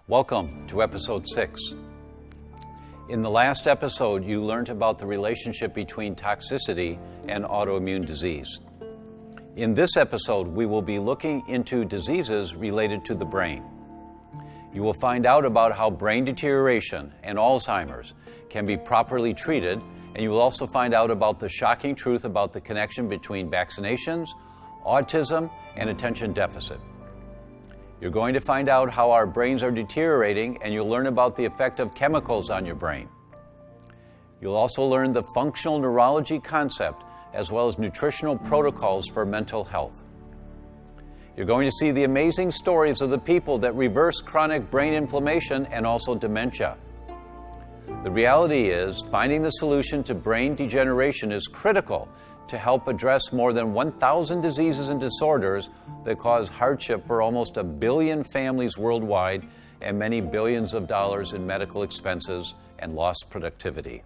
Welcome to Episode 6. In the last episode, you learned about the relationship between toxicity and autoimmune disease. In this episode, we will be looking into diseases related to the brain. You will find out about how brain deterioration and Alzheimer's can be properly treated, and you will also find out about the shocking truth about the connection between vaccinations, autism, and attention deficit. You're going to find out how our brains are deteriorating, and you'll learn about the effect of chemicals on your brain. You'll also learn the functional neurology concept as well as nutritional protocols for mental health. You're going to see the amazing stories of the people that reverse chronic brain inflammation and also dementia. The reality is, finding the solution to brain degeneration is critical to help address more than 1,000 diseases and disorders that cause hardship for almost 1 billion families worldwide and many billions of dollars in medical expenses and lost productivity.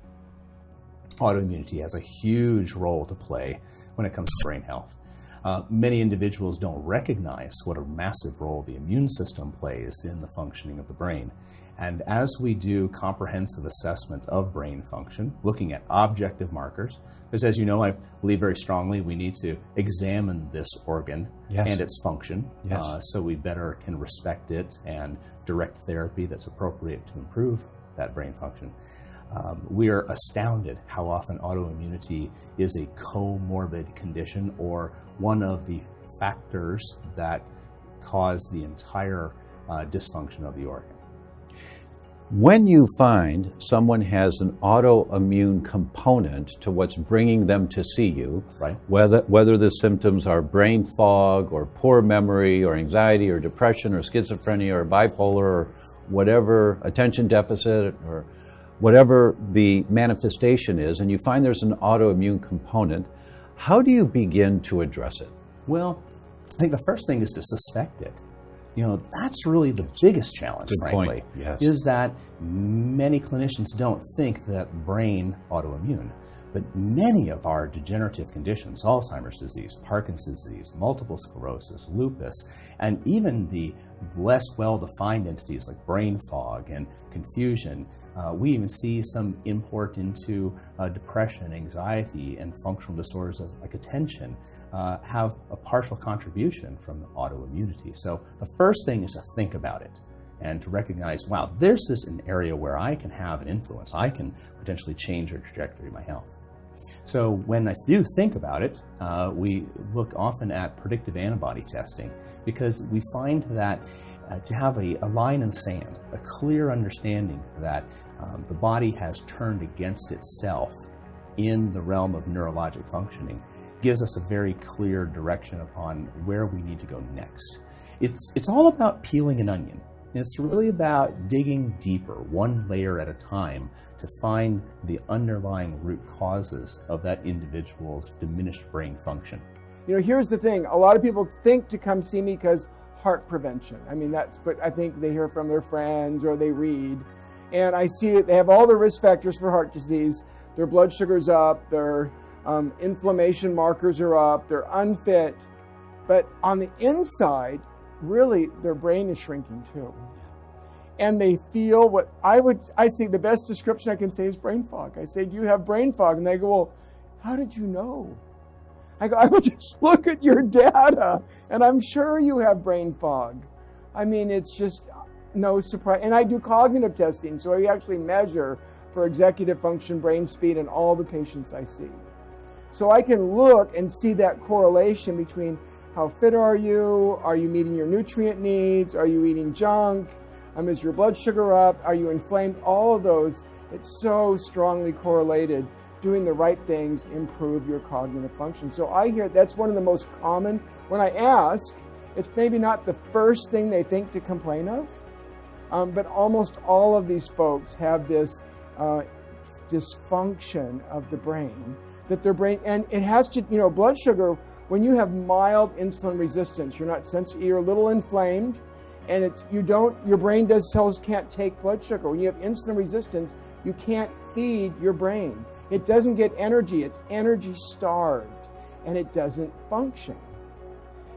Autoimmunity has a huge role to play when it comes to brain health. Many individuals don't recognize what a massive role the immune system plays in the functioning of the brain. And as we do comprehensive assessment of brain function, looking at objective markers, because as you know, I believe very strongly we need to examine this organ and its function so we better can respect it and direct therapy that's appropriate to improve that brain function. We are astounded how often autoimmunity is a comorbid condition or one of the factors that cause the entire dysfunction of the organ. When you find someone has an autoimmune component to what's bringing them to see you, whether the symptoms are brain fog or poor memory or anxiety or depression or schizophrenia or bipolar or whatever, attention deficit or whatever the manifestation is, and you find there's an autoimmune component, how do you begin to address it? Well, I think the first thing is to suspect it. You know, that's really the biggest challenge, frankly, is that many clinicians don't think that brain autoimmune, but many of our degenerative conditions, Alzheimer's disease, Parkinson's disease, multiple sclerosis, lupus, and even the less well-defined entities like brain fog and confusion, we even see some import into depression, anxiety, and functional disorders like attention have a partial contribution from autoimmunity. So the first thing is to think about it and to recognize, wow, this is an area where I can have an influence. I can potentially change the trajectory of my health. So when I do think about it, we look often at predictive antibody testing because we find that to have a line in the sand, a clear understanding that the body has turned against itself in the realm of neurologic functioning gives us a very clear direction upon where we need to go next. It's all about peeling an onion. It's really about digging deeper, one layer at a time, to find the underlying root causes of that individual's diminished brain function. You know, here's the thing. A lot of people think to come see me because heart prevention. I mean, that's what I think they hear from their friends or they read. And I see it, they have all the risk factors for heart disease. Their blood sugar's up, their inflammation markers are up, they're unfit. But on the inside, really, their brain is shrinking too. And they feel what I say the best description I can say is brain fog. I say, do you have brain fog? And they go, well, how did you know? I go, I would just look at your data and I'm sure you have brain fog. I mean, it's just no surprise. And I do cognitive testing, so I actually measure for executive function, brain speed in all the patients I see. So I can look and see that correlation between how fit are you meeting your nutrient needs, are you eating junk, is your blood sugar up, are you inflamed, all of those, it's so strongly correlated. Doing the right things improve your cognitive function. So I hear that's one of the most common, when I ask, it's maybe not the first thing they think to complain of, but almost all of these folks have this dysfunction of the brain, that their brain, and it has to, you know, blood sugar, when you have mild insulin resistance, you're not sensitive, you're a little inflamed, and your brain cells can't take blood sugar. When you have insulin resistance, you can't feed your brain. It doesn't get energy, it's energy starved, and it doesn't function.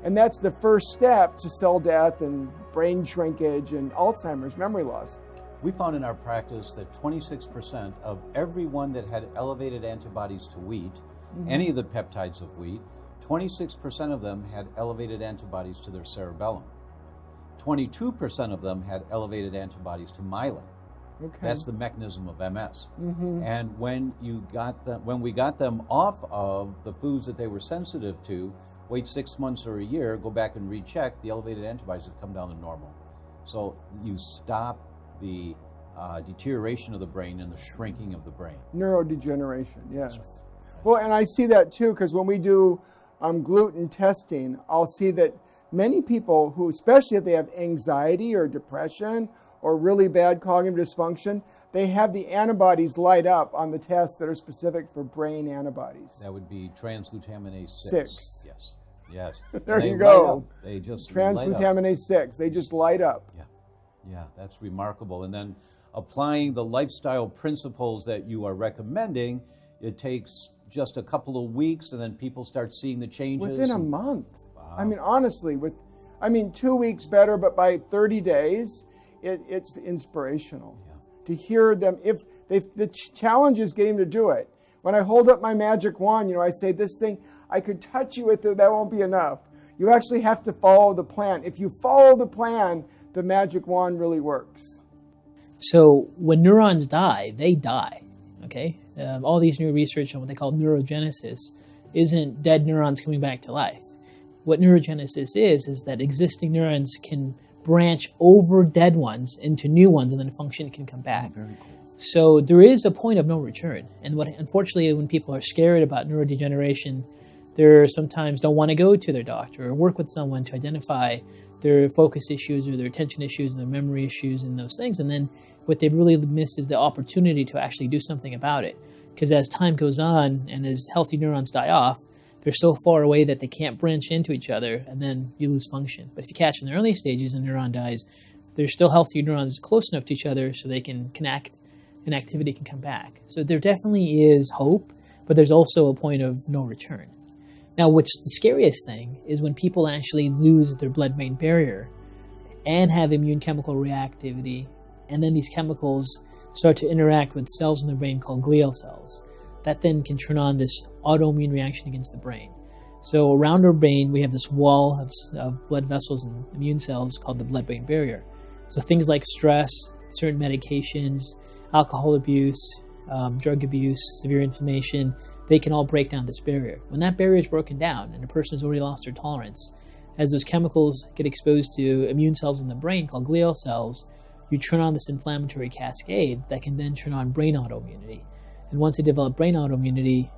And that's the first step to cell death and brain shrinkage and Alzheimer's, memory loss. We found in our practice that 26% of everyone that had elevated antibodies to wheat, any of the peptides of wheat, 26% of them had elevated antibodies to their cerebellum. 22% of them had elevated antibodies to myelin. Okay. That's the mechanism of MS. And when we got them off of the foods that they were sensitive to, wait 6 months or a year, go back and recheck, the elevated antibodies have come down to normal. So you stop the deterioration of the brain and the shrinking of the brain. Neurodegeneration, yes. Right. Well, and I see that too, because when we do gluten testing, I'll see that many people who, especially if they have anxiety or depression or really bad cognitive dysfunction, they have the antibodies light up on the tests that are specific for brain antibodies. That would be transglutaminase 6. Yes. There you go. They just transglutaminase 6. They just light up. Yeah, that's remarkable. And then applying the lifestyle principles that you are recommending, it takes just a couple of weeks, and then people start seeing the changes. Within a month. Wow. I mean, honestly, 2 weeks better, but by 30 days, it's inspirational. To hear them, the challenge is getting to do it. When I hold up my magic wand, I say, this thing, I could touch you with it, that won't be enough. You actually have to follow the plan. If you follow the plan, the magic wand really works. So when neurons die, they die, okay? All these new research on what they call neurogenesis isn't dead neurons coming back to life. What neurogenesis is that existing neurons can branch over dead ones into new ones, and then function can come back. Oh, very cool. So there is a point of no return. And unfortunately, when people are scared about neurodegeneration, they sometimes don't want to go to their doctor or work with someone to identify their focus issues or their attention issues and their memory issues and those things. And then what they've really missed is the opportunity to actually do something about it. Because as time goes on and as healthy neurons die off, they're so far away that they can't branch into each other, and then you lose function. But if you catch in the early stages and the neuron dies, there's still healthy neurons close enough to each other so they can connect and activity can come back. So there definitely is hope, but there's also a point of no return. Now, what's the scariest thing is when people actually lose their blood-brain barrier and have immune chemical reactivity, and then these chemicals start to interact with cells in the brain called glial cells. That then can turn on this autoimmune reaction against the brain. So around our brain, we have this wall of blood vessels and immune cells called the blood-brain barrier. So things like stress, certain medications, alcohol abuse, drug abuse, severe inflammation, they can all break down this barrier. When that barrier is broken down and a person has already lost their tolerance, as those chemicals get exposed to immune cells in the brain called glial cells, you turn on this inflammatory cascade that can then turn on brain autoimmunity. And once they develop brain autoimmunity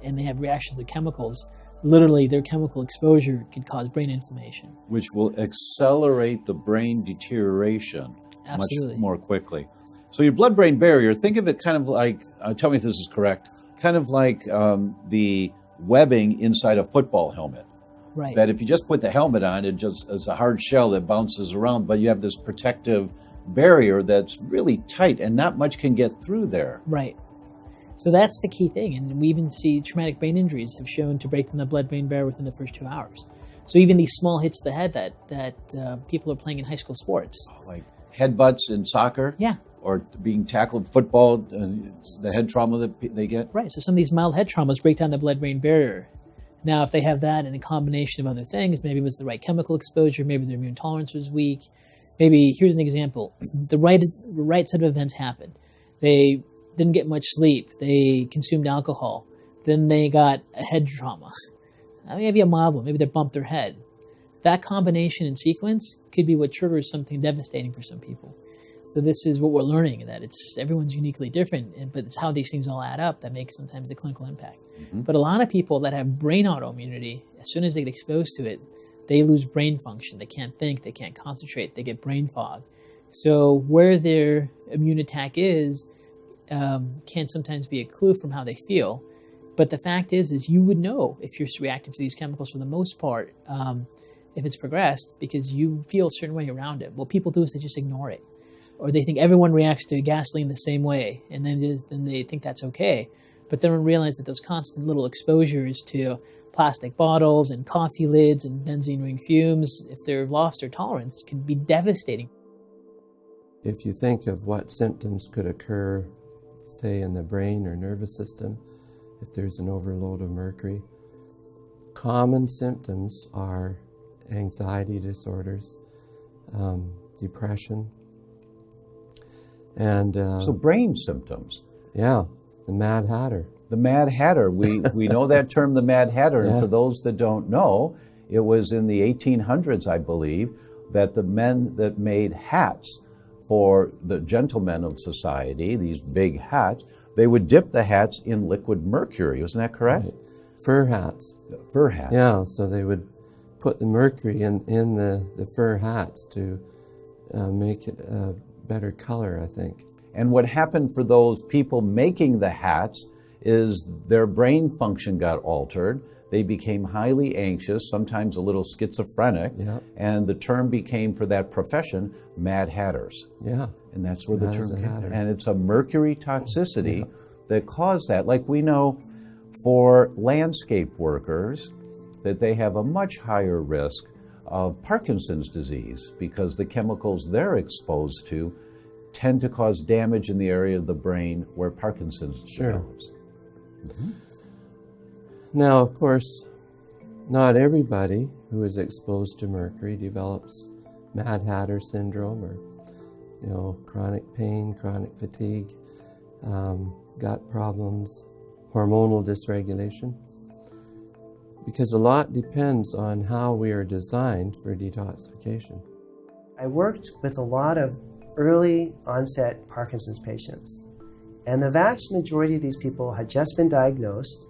and they have reactions to chemicals, literally their chemical exposure could cause brain inflammation. Which will accelerate the brain deterioration much more quickly. So your blood-brain barrier, think of it kind of like, tell me if this is correct, kind of like the webbing inside a football helmet. Right. That if you just put the helmet on, it's a hard shell that bounces around, but you have this protective barrier that's really tight and not much can get through there. Right. So that's the key thing. And we even see traumatic brain injuries have shown to break down the blood-brain barrier within the first 2 hours. So even these small hits to the head that people are playing in high school sports. Like headbutts in soccer? Yeah. Or being tackled in football, the head trauma that they get? Right. So some of these mild head traumas break down the blood-brain barrier. Now, if they have that in a combination of other things, maybe it was the right chemical exposure, maybe their immune tolerance was weak. Maybe, here's an example, the right set of events happened. They didn't get much sleep. They consumed alcohol. Then they got a head trauma. Maybe a mild one. Maybe they bumped their head. That combination and sequence could be what triggers something devastating for some people. So this is what we're learning, that everyone's uniquely different, but it's how these things all add up that makes sometimes the clinical impact. Mm-hmm. But a lot of people that have brain autoimmunity, as soon as they get exposed to it, they lose brain function. They can't think. They can't concentrate. They get brain fog. So where their immune attack is can sometimes be a clue from how they feel. But the fact is you would know if you're reactive to these chemicals for the most part, if it's progressed, because you feel a certain way around it. What people do is they just ignore it. Or they think everyone reacts to gasoline the same way, and then they think that's okay. but they don't realize that those constant little exposures to plastic bottles and coffee lids and benzene ring fumes, if they're lost their tolerance, can be devastating. If you think of what symptoms could occur, say in the brain or nervous system, if there's an overload of mercury, common symptoms are anxiety disorders, depression, and so brain symptoms. Yeah, the Mad Hatter. The Mad Hatter. We know that term, the Mad Hatter. Yeah. And for those that don't know, it was in the 1800s, I believe, that the men that made hats for the gentlemen of society, these big hats, they would dip the hats in liquid mercury. Isn't that correct? Right. Fur hats. Fur hats. Yeah, so they would put the mercury in the fur hats to make it a better color, I think. And what happened for those people making the hats is their brain function got altered. They became highly anxious, sometimes a little schizophrenic, Yeah. and the term became for that profession Mad Hatters. Yeah. And that's where the Mad term as a came. hatter. And it's a mercury toxicity that caused that. Like we know for landscape workers that they have a much higher risk of Parkinson's disease because the chemicals they're exposed to tend to cause damage in the area of the brain where Parkinson's develops. Now, of course, not everybody who is exposed to mercury develops Mad Hatter syndrome or, chronic pain, chronic fatigue, gut problems, hormonal dysregulation, because a lot depends on how we are designed for detoxification. I worked with a lot of early onset Parkinson's patients, and the vast majority of these people had just been diagnosed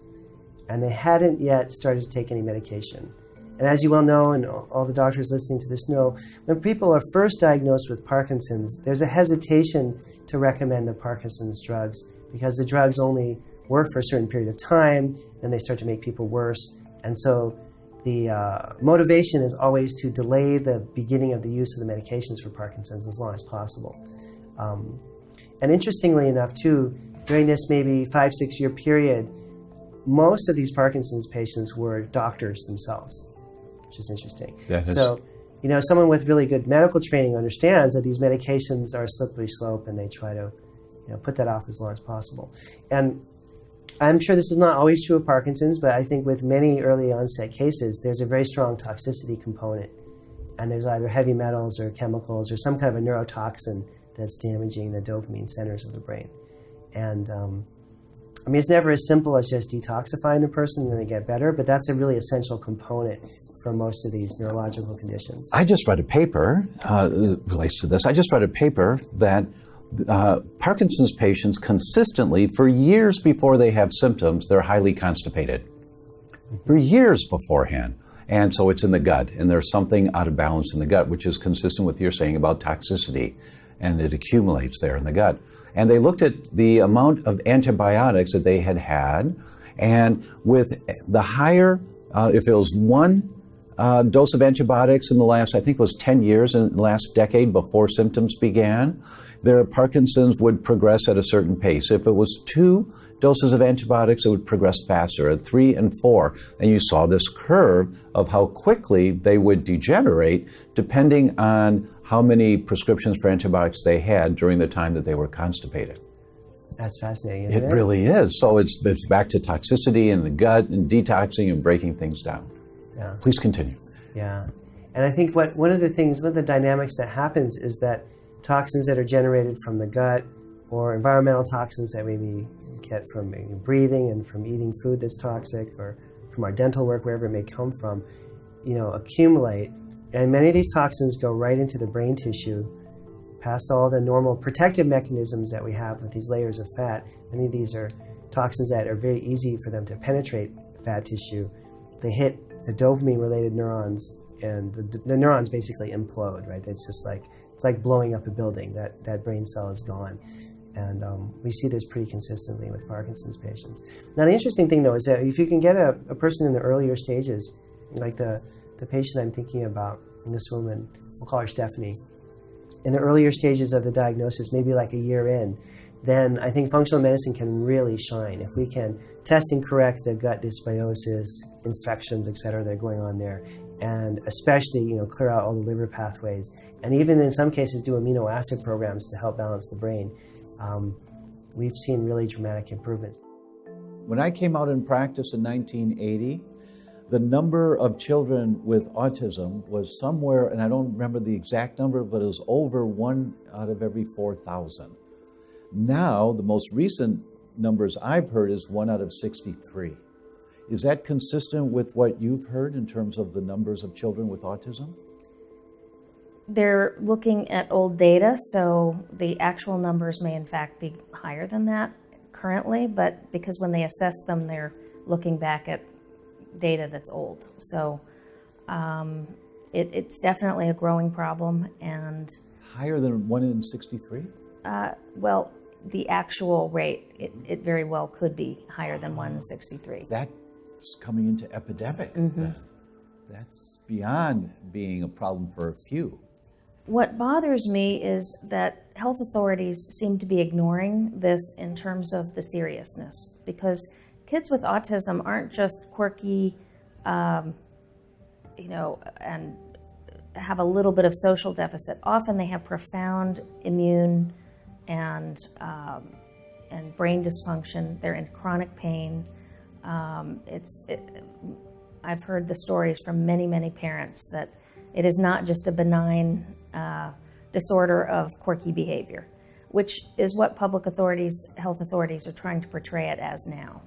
and they hadn't yet started to take any medication. And as you well know, and all the doctors listening to this know, when people are first diagnosed with Parkinson's, there's a hesitation to recommend the Parkinson's drugs because the drugs only work for a certain period of time, then they start to make people worse. And so the motivation is always to delay the beginning of the use of the medications for Parkinson's as long as possible. And interestingly enough, too, during this maybe 5-6 year period, most of these Parkinson's patients were doctors themselves, which is interesting. So, someone with really good medical training understands that these medications are a slippery slope and they try to, put that off as long as possible. And I'm sure this is not always true of Parkinson's, but I think with many early onset cases, there's a very strong toxicity component. And there's either heavy metals or chemicals or some kind of a neurotoxin that's damaging the dopamine centers of the brain. And it's never as simple as just detoxifying the person and then they get better, but that's a really essential component for most of these neurological conditions. I just read a paper, relates to this, I just read a paper that Parkinson's patients consistently, for years before they have symptoms, they're highly constipated. For years beforehand. And so it's in the gut, and there's something out of balance in the gut, which is consistent with your saying about toxicity, and it accumulates there in the gut. And they looked at the amount of antibiotics that they had, and with the higher, if it was one dose of antibiotics in the last, I think it was 10 years, in the last decade before symptoms began, their Parkinson's would progress at a certain pace. If it was 2 doses of antibiotics, it would progress faster at 3 and 4. And you saw this curve of how quickly they would degenerate depending on how many prescriptions for antibiotics they had during the time that they were constipated. That's fascinating, isn't it? It really is. So it's back to toxicity in the gut and detoxing and breaking things down. Yeah. Please continue. Yeah. And I think one of the dynamics that happens is that toxins that are generated from the gut or environmental toxins that we get from breathing and from eating food that's toxic or from our dental work, wherever it may come from, accumulate. And many of these toxins go right into the brain tissue, past all the normal protective mechanisms that we have with these layers of fat. Many of these are toxins that are very easy for them to penetrate fat tissue. They hit the dopamine-related neurons, and the neurons basically implode, right? It's just like, it's like blowing up a building. That brain cell is gone. And we see this pretty consistently with Parkinson's patients. Now, the interesting thing, though, is that if you can get a person in the earlier stages, like the patient I'm thinking about, this woman, we'll call her Stephanie, in the earlier stages of the diagnosis, maybe like a year in, then I think functional medicine can really shine. If we can test and correct the gut dysbiosis, infections, et cetera, that are going on there, and especially, clear out all the liver pathways, and even in some cases do amino acid programs to help balance the brain, we've seen really dramatic improvements. When I came out in practice in 1980, the number of children with autism was somewhere, and I don't remember the exact number, but it was over 1 out of every 4,000. Now, the most recent numbers I've heard is 1 out of 63. Is that consistent with what you've heard in terms of the numbers of children with autism? They're looking at old data, so the actual numbers may in fact be higher than that currently, but because when they assess them, they're looking back at data that's old. So it's definitely a growing problem. And higher than 1 in 63? Well, the actual rate, it very well could be higher than 1 in 63. That's coming into epidemic. Mm-hmm. That's beyond being a problem for a few. What bothers me is that health authorities seem to be ignoring this in terms of the seriousness, because kids with autism aren't just quirky, and have a little bit of social deficit. Often they have profound immune and brain dysfunction. They're in chronic pain. I've heard the stories from many, many parents that it is not just a benign disorder of quirky behavior, which is what public authorities, health authorities are trying to portray it as now.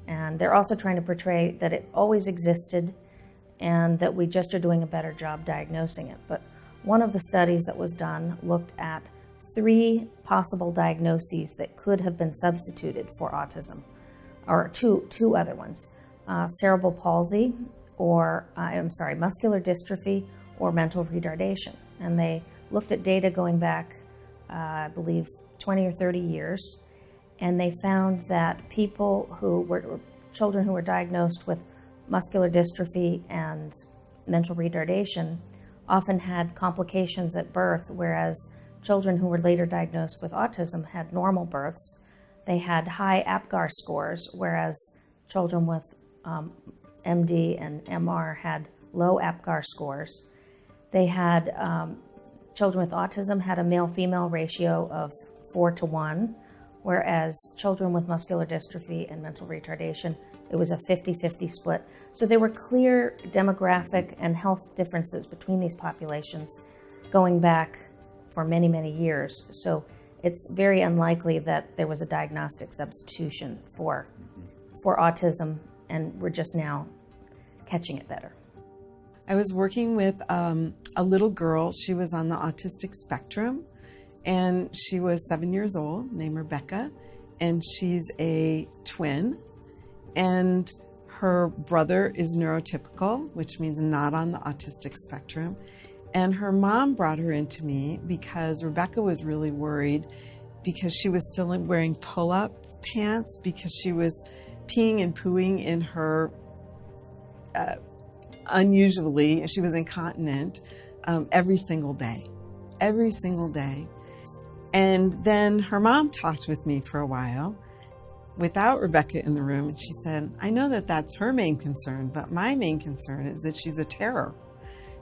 And they're also trying to portray that it always existed and that we just are doing a better job diagnosing it. But one of the studies that was done looked at 3 possible diagnoses that could have been substituted for autism, or two other ones, cerebral palsy, or muscular dystrophy, or mental retardation. And they looked at data going back, I believe, 20 or 30 years, and they found that children who were diagnosed with muscular dystrophy and mental retardation often had complications at birth, whereas children who were later diagnosed with autism had normal births. They had high APGAR scores, whereas children with MD and MR had low APGAR scores. They had, children with autism had a male-female ratio of 4:1, whereas children with muscular dystrophy and mental retardation, it was a 50-50 split. So there were clear demographic and health differences between these populations going back for many, many years. So it's very unlikely that there was a diagnostic substitution for autism, and we're just now catching it better. I was working with a little girl. She was on the autistic spectrum, and she was 7 years old, named Rebecca, and she's a twin. And her brother is neurotypical, which means not on the autistic spectrum. And her mom brought her into me because Rebecca was really worried because she was still wearing pull-up pants because she was peeing and pooing in her unusually, she was incontinent every single day. And then her mom talked with me for a while without Rebecca in the room, and she said, I know that that's her main concern, but my main concern is that she's a terror.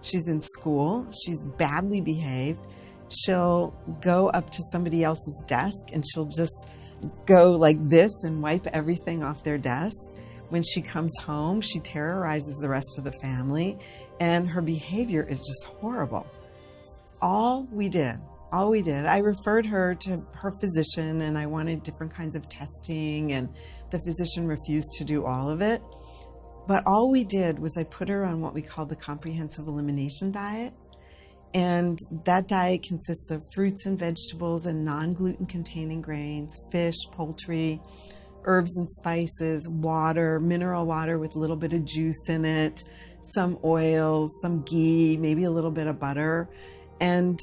She's in school, she's badly behaved, she'll go up to somebody else's desk and she'll just go like this and wipe everything off their desk. When she comes home, she terrorizes the rest of the family, and her behavior is just horrible. All we did, I referred her to her physician, and I wanted different kinds of testing, and the physician refused to do all of it. But all we did was I put her on what we call the comprehensive elimination diet. And that diet consists of fruits and vegetables and non-gluten containing grains, fish, poultry, herbs and spices, water, mineral water with a little bit of juice in it, some oils, some ghee, maybe a little bit of butter. And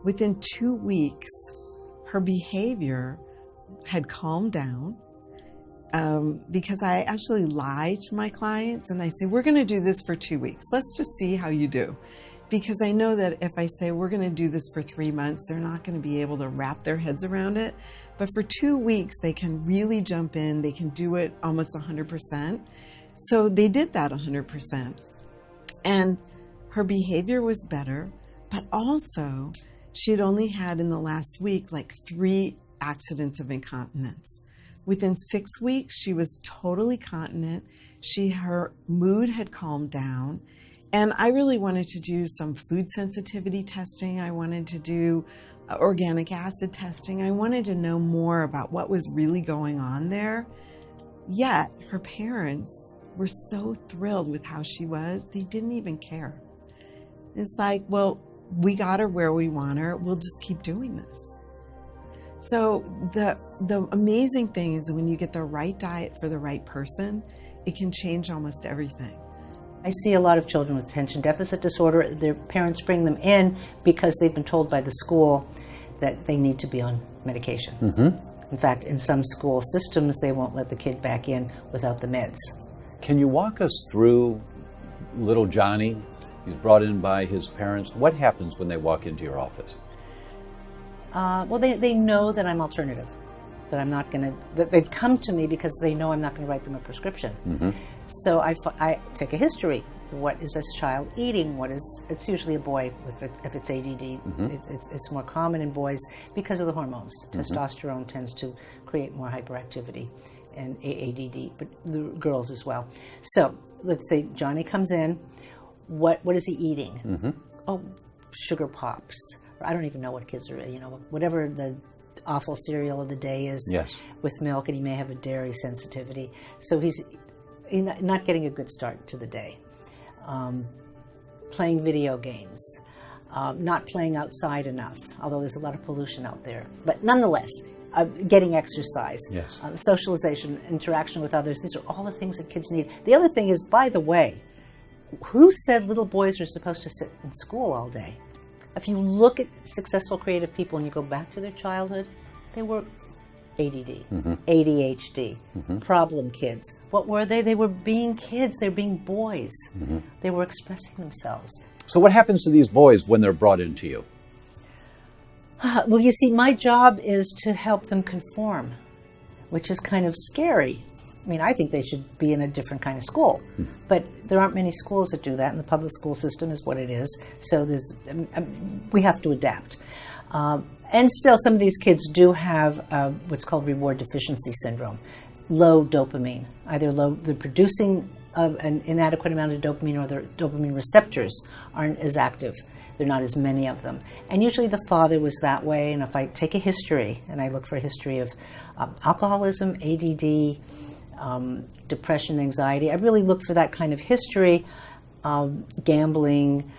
within 2 weeks, her behavior had calmed down. Because I actually lie to my clients and I say, we're going to do this for 2 weeks. Let's just see how you do. because I know that if I say we're going to do this for 3 months, they're not going to be able to wrap their heads around it. But for 2 weeks, they can really jump in. They can do it almost 100%. So they did that 100%. And her behavior was better, but also she had only had in the last week like 3 accidents of incontinence. Within 6 weeks, she was totally continent. Her mood had calmed down. And I really wanted to do some food sensitivity testing. I wanted to do organic acid testing. I wanted to know more about what was really going on there. Yet her parents were so thrilled with how she was, they didn't even care. It's like, well, we got her where we want her. We'll just keep doing this. So the amazing thing is when you get the right diet for the right person, it can change almost everything. I see a lot of children with attention deficit disorder. Their parents bring them in because they've been told by the school that they need to be on medication. Mm-hmm. In fact, in some school systems, they won't let the kid back in without the meds. Can you walk us through little Johnny? He's brought in by his parents. What happens when they walk into your office? Well, they know that I'm alternative, that I'm not going to, that they've come to me because they know I'm not going to write them a prescription. Mm-hmm. So I take a history. What is this child eating? It's usually a boy if it's ADD. Mm-hmm. It's more common in boys because of the hormones. Mm-hmm. Testosterone tends to create more hyperactivity and ADD, but the girls as well. So let's say Johnny comes in. What is he eating? Mm-hmm. Oh, sugar pops. I don't even know what kids are, whatever the awful cereal of the day is. Yes. With milk, and he may have a dairy sensitivity. So he's not getting a good start to the day. Playing video games, not playing outside enough, although there's a lot of pollution out there. But nonetheless, getting exercise, yes. Socialization, interaction with others, these are all the things that kids need. The other thing is, by the way, who said little boys are supposed to sit in school all day? If you look at successful creative people and you go back to their childhood, they were ADD, mm-hmm. ADHD, mm-hmm. problem kids. What were they? They were being kids. They were being boys. Mm-hmm. They were expressing themselves. So what happens to these boys when they're brought into you? Well, you see, my job is to help them conform, which is kind of scary. I mean, I think they should be in a different kind of school, but there aren't many schools that do that, and the public school system is what it is, so we have to adapt. And still, some of these kids do have what's called reward deficiency syndrome, low dopamine. Either they're producing an inadequate amount of dopamine, or their dopamine receptors aren't as active. There are not as many of them. And usually the father was that way, and if I take a history, and I look for a history of alcoholism, ADD, depression, anxiety. I really look for that kind of history, gambling,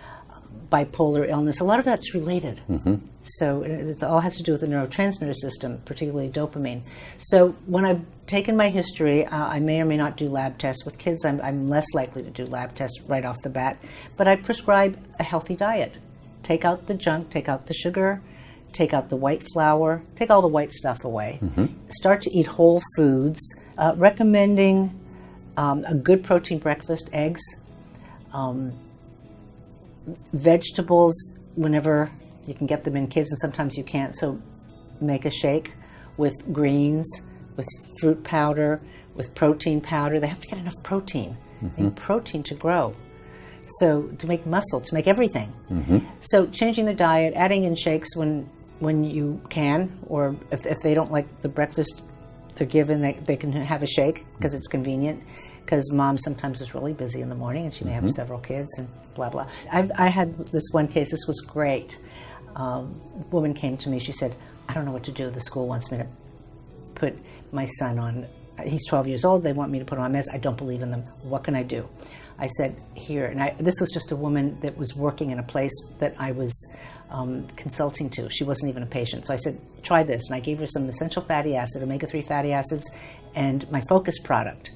bipolar illness. A lot of that's related. Mm-hmm. So it all has to do with the neurotransmitter system, particularly dopamine. So when I've taken my history, I may or may not do lab tests. With kids, I'm less likely to do lab tests right off the bat. But I prescribe a healthy diet. Take out the junk, take out the sugar, take out the white flour, take all the white stuff away. Mm-hmm. Start to eat whole foods. Recommending a good protein breakfast, eggs, vegetables whenever you can get them in kids, and sometimes you can't, so make a shake with greens, with fruit powder, with protein powder. They have to get enough protein. Mm-hmm. They need protein to grow, so to make muscle, to make everything. Mm-hmm. So changing the diet, adding in shakes when you can, or if they don't like the breakfast they're given, they can have a shake because it's convenient, because mom sometimes is really busy in the morning and she may have several kids and blah, blah. I had this one case, this was great. A woman came to me, she said, I don't know what to do. The school wants me to put my son on, he's 12 years old, they want me to put him on meds. I don't believe in them. What can I do? I said, here, and this was just a woman that was working in a place that I was consulting to. She wasn't even a patient. So I said, try this. And I gave her some essential fatty acid, omega-3 fatty acids, and my Focus product,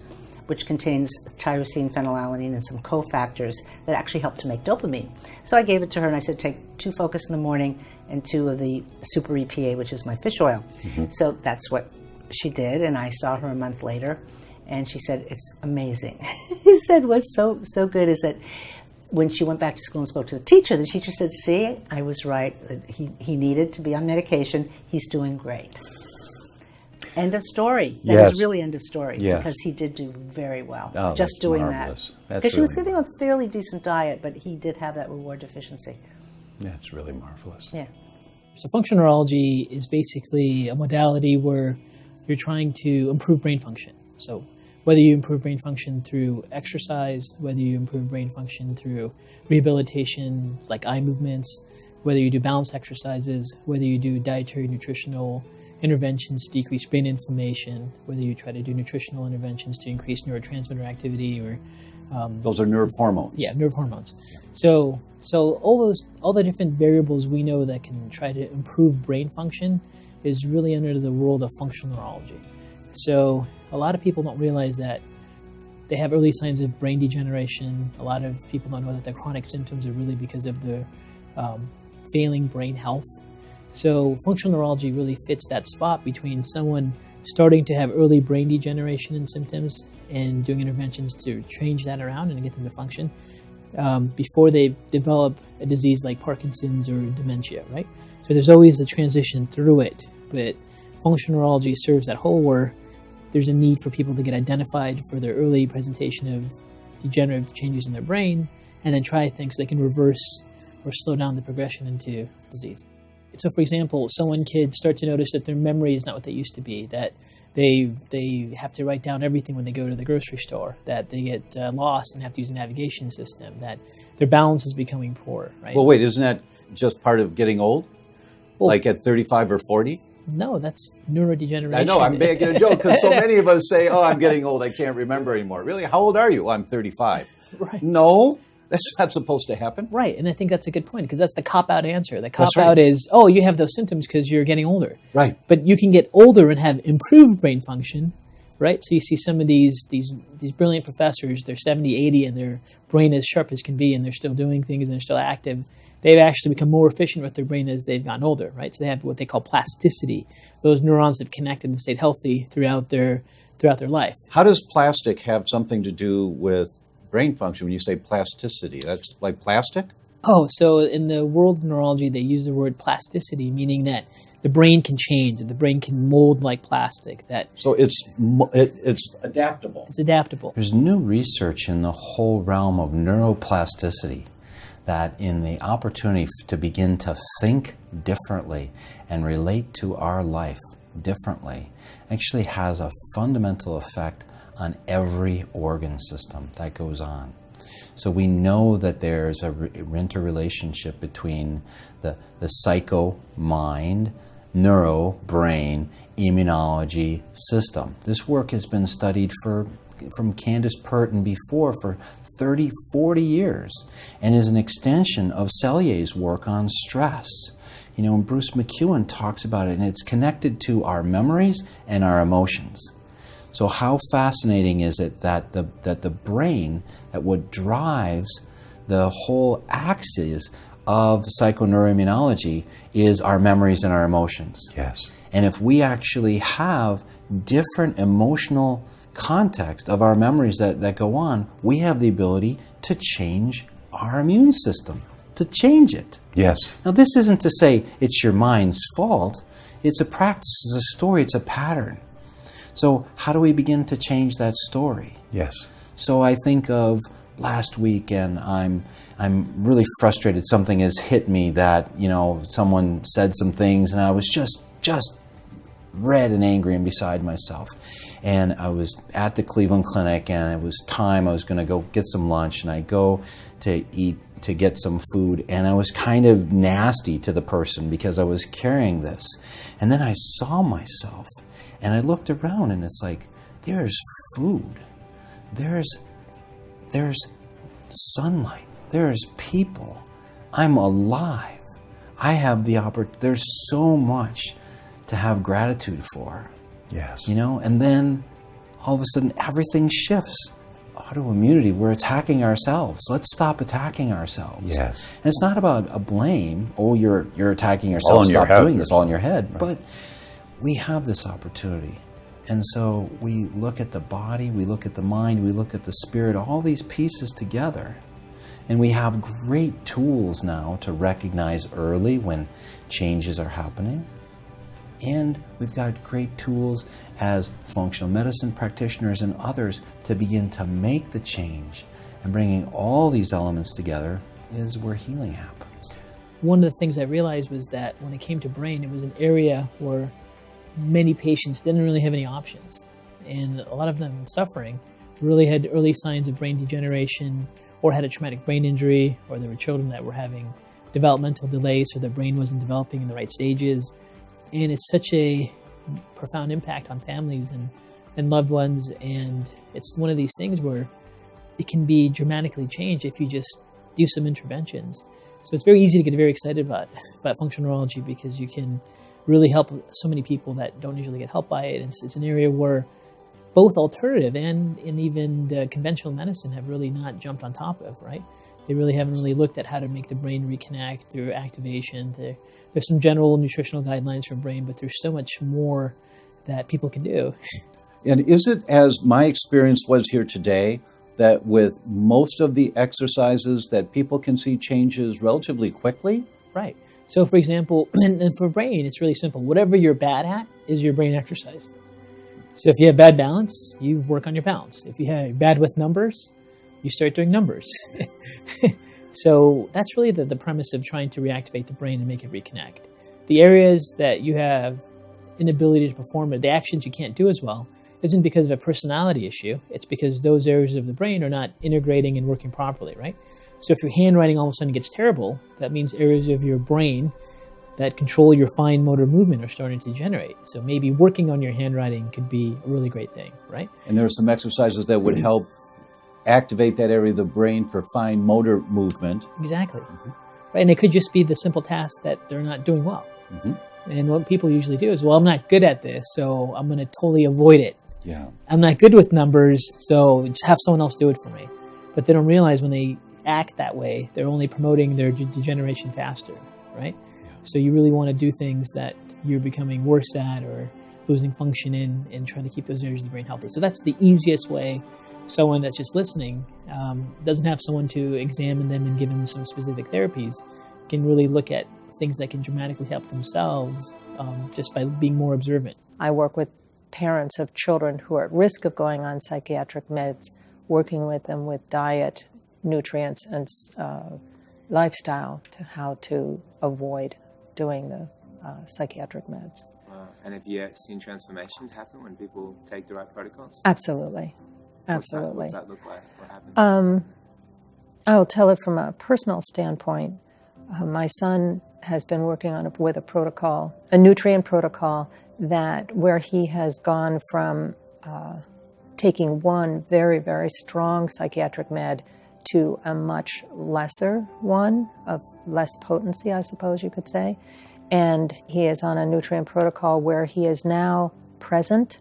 which contains tyrosine, phenylalanine, and some cofactors that actually help to make dopamine. So I gave it to her, and I said, take 2 Focus in the morning and 2 of the Super EPA, which is my fish oil. Mm-hmm. So that's what she did, and I saw her a month later, and she said, it's amazing. He said, what's so good is that when she went back to school and spoke to the teacher said, see, I was right. He needed to be on medication. He's doing great. End of story. That is really end of story. Yes. Because he did do very well. Oh, just doing marvelous. that. Because she was giving him a fairly decent diet, but he did have that reward deficiency. Yeah, it's really marvelous. Yeah. So functional neurology is basically a modality where you're trying to improve brain function. So whether you improve brain function through exercise, whether you improve brain function through rehabilitation, like eye movements, whether you do balance exercises, whether you do dietary nutritional interventions to decrease brain inflammation, whether you try to do nutritional interventions to increase neurotransmitter activity, or those are nerve hormones. Yeah, nerve hormones. So all the different variables we know that can try to improve brain function is really under the world of functional neurology. So a lot of people don't realize that they have early signs of brain degeneration. A lot of people don't know that the chronic symptoms are really because of the failing brain health. So functional neurology really fits that spot between someone starting to have early brain degeneration and symptoms and doing interventions to change that around and get them to function before they develop a disease like Parkinson's or dementia, right? So there's always a transition through it, but functional neurology serves that whole where there's a need for people to get identified for their early presentation of degenerative changes in their brain and then try things so they can reverse or slow down the progression into disease. So, for example, someone could start to notice that their memory is not what they used to be, that they have to write down everything when they go to the grocery store, that they get lost and have to use a navigation system, that their balance is becoming poor, right? Well, wait, isn't that just part of getting old? Well, like at 35 or 40? No, that's neurodegeneration. I know, I'm making a joke because so many of us say, oh, I'm getting old, I can't remember anymore. Really? How old are you? Well, I'm 35. Right. No, that's not supposed to happen. Right, and I think that's a good point because that's the cop-out answer. The cop-out is, oh, you have those symptoms because you're getting older. Right. But you can get older and have improved brain function, right? So you see some of these brilliant professors, they're 70, 80, and their brain is sharp as can be, and they're still doing things and they're still active. They've actually become more efficient with their brain as they've gotten older, right? So they have what they call plasticity. Those neurons have connected and stayed healthy throughout their life. How does plastic have something to do with brain function when you say plasticity? That's like plastic? Oh, so in the world of neurology, they use the word plasticity, meaning that the brain can change, that the brain can mold like plastic. So it's adaptable. It's adaptable. There's new research in the whole realm of neuroplasticity, that in the opportunity to begin to think differently and relate to our life differently actually has a fundamental effect on every organ system that goes on. So we know that there's an interrelationship between the psycho-mind, neuro-brain, immunology system. This work has been studied from Candace Pert and before for 30, 40 years and is an extension of Cellier's work on stress. You know, and Bruce McEwen talks about it, and it's connected to our memories and our emotions. So how fascinating is it that the brain, that what drives the whole axis of psychoneuroimmunology is our memories and our emotions. Yes. And if we actually have different emotional context of our memories that go on, we have the ability to change our immune system, to change it. Yes. Now, this isn't to say it's your mind's fault. It's a practice, it's a story, it's a pattern. So how do we begin to change that story? Yes. So I think of last week, and I'm really frustrated. Something has hit me that, you know, someone said some things, and I was just red and angry and beside myself. And I was at the Cleveland Clinic, and it was time. I was going to go get some lunch, and I go to eat, to get some food, and I was kind of nasty to the person because I was carrying this. And then I saw myself, and I looked around, and it's like, there's food, there's sunlight, there's people, I'm alive, I have the opportunity, there's so much to have gratitude for. Yes. You know, and then all of a sudden everything shifts. Autoimmunity, we're attacking ourselves. Let's stop attacking ourselves. Yes. And it's not about a blame. Oh, you're attacking yourself. Stop doing this. All in your head. Right. But we have this opportunity. And so we look at the body, we look at the mind, we look at the spirit, all these pieces together. And we have great tools now to recognize early when changes are happening. And we've got great tools as functional medicine practitioners and others to begin to make the change. And bringing all these elements together is where healing happens. One of the things I realized was that when it came to brain, it was an area where many patients didn't really have any options. And a lot of them suffering really had early signs of brain degeneration, or had a traumatic brain injury, or there were children that were having developmental delays so their brain wasn't developing in the right stages. And it's such a profound impact on families and loved ones. And it's one of these things where it can be dramatically changed if you just do some interventions. So it's very easy to get very excited about functional neurology, because you can really help so many people that don't usually get help by it. It's an area where both alternative and even the conventional medicine have really not jumped on top of, right? They really haven't really looked at how to make the brain reconnect through activation. There's some general nutritional guidelines for brain, but there's so much more that people can do. And is it, as my experience was here today, that with most of the exercises that people can see changes relatively quickly? Right. So for example, and for brain, it's really simple. Whatever you're bad at is your brain exercise. So if you have bad balance, you work on your balance. If you have bad with numbers, you start doing numbers. So that's really the premise of trying to reactivate the brain and make it reconnect. The areas that you have inability to perform, or the actions you can't do as well, isn't because of a personality issue. It's because those areas of the brain are not integrating and working properly, right? So if your handwriting all of a sudden gets terrible, that means areas of your brain that control your fine motor movement are starting to degenerate. So maybe working on your handwriting could be a really great thing, right? And there are some exercises that would help activate that area of the brain for fine motor movement. Exactly. Mm-hmm. Right, and it could just be the simple task that they're not doing well. Mm-hmm. And what people usually do is, well, I'm not good at this, so I'm going to totally avoid it. Yeah. I'm not good with numbers, so just have someone else do it for me. But they don't realize when they act that way, they're only promoting their degeneration faster, right? Yeah. So you really want to do things that you're becoming worse at or losing function in, and trying to keep those areas of the brain healthy. So that's the easiest way. Someone that's just listening doesn't have someone to examine them and give them some specific therapies, can really look at things that can dramatically help themselves just by being more observant. I work with parents of children who are at risk of going on psychiatric meds, working with them with diet, nutrients, and lifestyle to how to avoid doing the psychiatric meds. And have you seen transformations happen when people take the right protocols? Absolutely. Absolutely. What's that look like? What happens? I'll tell it from a personal standpoint. My son has been working with a protocol, a nutrient protocol, where he has gone from taking one very, very strong psychiatric med to a much lesser one of less potency, I suppose you could say. And he is on a nutrient protocol where he is now present.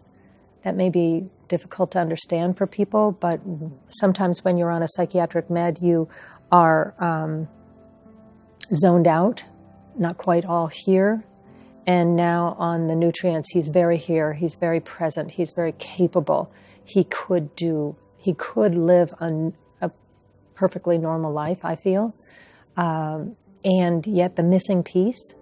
That may be difficult to understand for people, but sometimes when you're on a psychiatric med, you are zoned out, not quite all here. And now on the nutrients, he's very here, he's very present, he's very capable. He could live a perfectly normal life, I feel. And yet the missing piece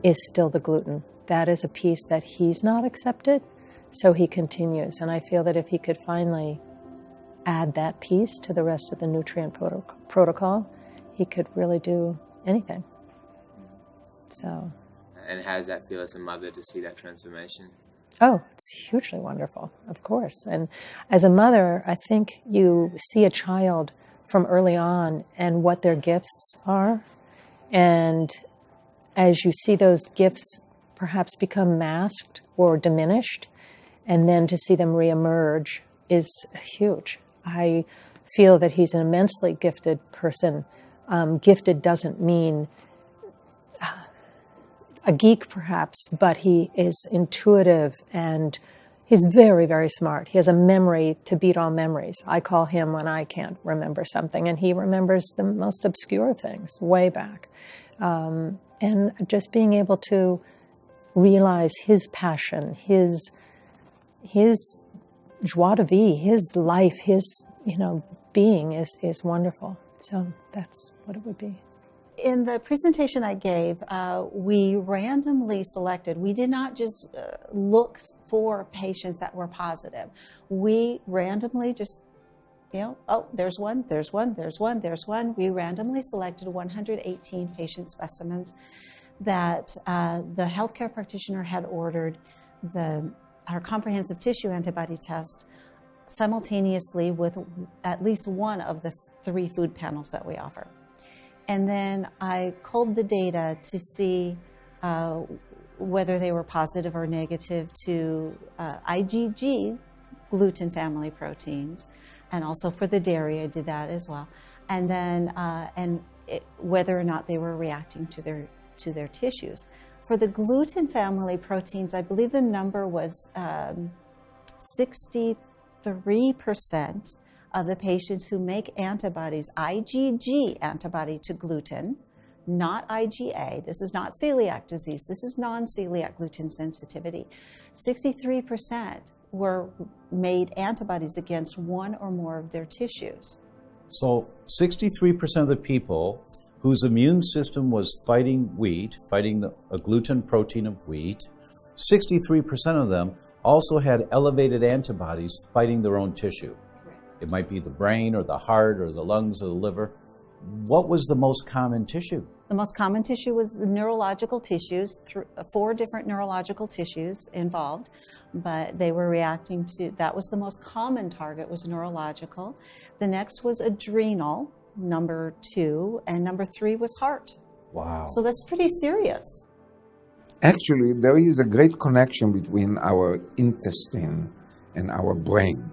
is still the gluten. That is a piece that he's not accepted, so he continues. And I feel that if he could finally add that piece to the rest of the nutrient protocol, he could really do anything. So. And how does that feel as a mother to see that transformation? Oh, it's hugely wonderful, of course. And as a mother, I think you see a child from early on and what their gifts are. And as you see those gifts perhaps become masked or diminished, and then to see them reemerge is huge. I feel that he's an immensely gifted person. Gifted doesn't mean a geek perhaps, but he is intuitive and he's very, very smart. He has a memory to beat all memories. I call him when I can't remember something, and he remembers the most obscure things way back. And just being able to realize his passion, his joie de vivre, his life, his being is wonderful. So that's what it would be. In the presentation I gave, we randomly selected. We did not just look for patients that were positive. We randomly just, oh, there's one, there's one, there's one, there's one. We randomly selected 118 patient specimens that the healthcare practitioner had ordered our comprehensive tissue antibody test simultaneously with at least one of the 3 food panels that we offer. And then I culled the data to see whether they were positive or negative to IgG, gluten family proteins, and also for the dairy, I did that as well. And then whether or not they were reacting to their tissues. For the gluten family proteins, I believe the number was 63% of the patients who make antibodies, IgG antibody to gluten, not IgA. This is not celiac disease. This is non-celiac gluten sensitivity. 63% were made antibodies against one or more of their tissues. So 63% of the people whose immune system was fighting wheat, fighting a gluten protein of wheat, 63% of them also had elevated antibodies fighting their own tissue. It might be the brain or the heart or the lungs or the liver. What was the most common tissue? The most common tissue was the neurological tissues, 4 different neurological tissues involved, but they were reacting to, that was the most common target, was neurological. The next was adrenal, number 2, and number 3 was heart. Wow. So that's pretty serious. Actually, there is a great connection between our intestine and our brain.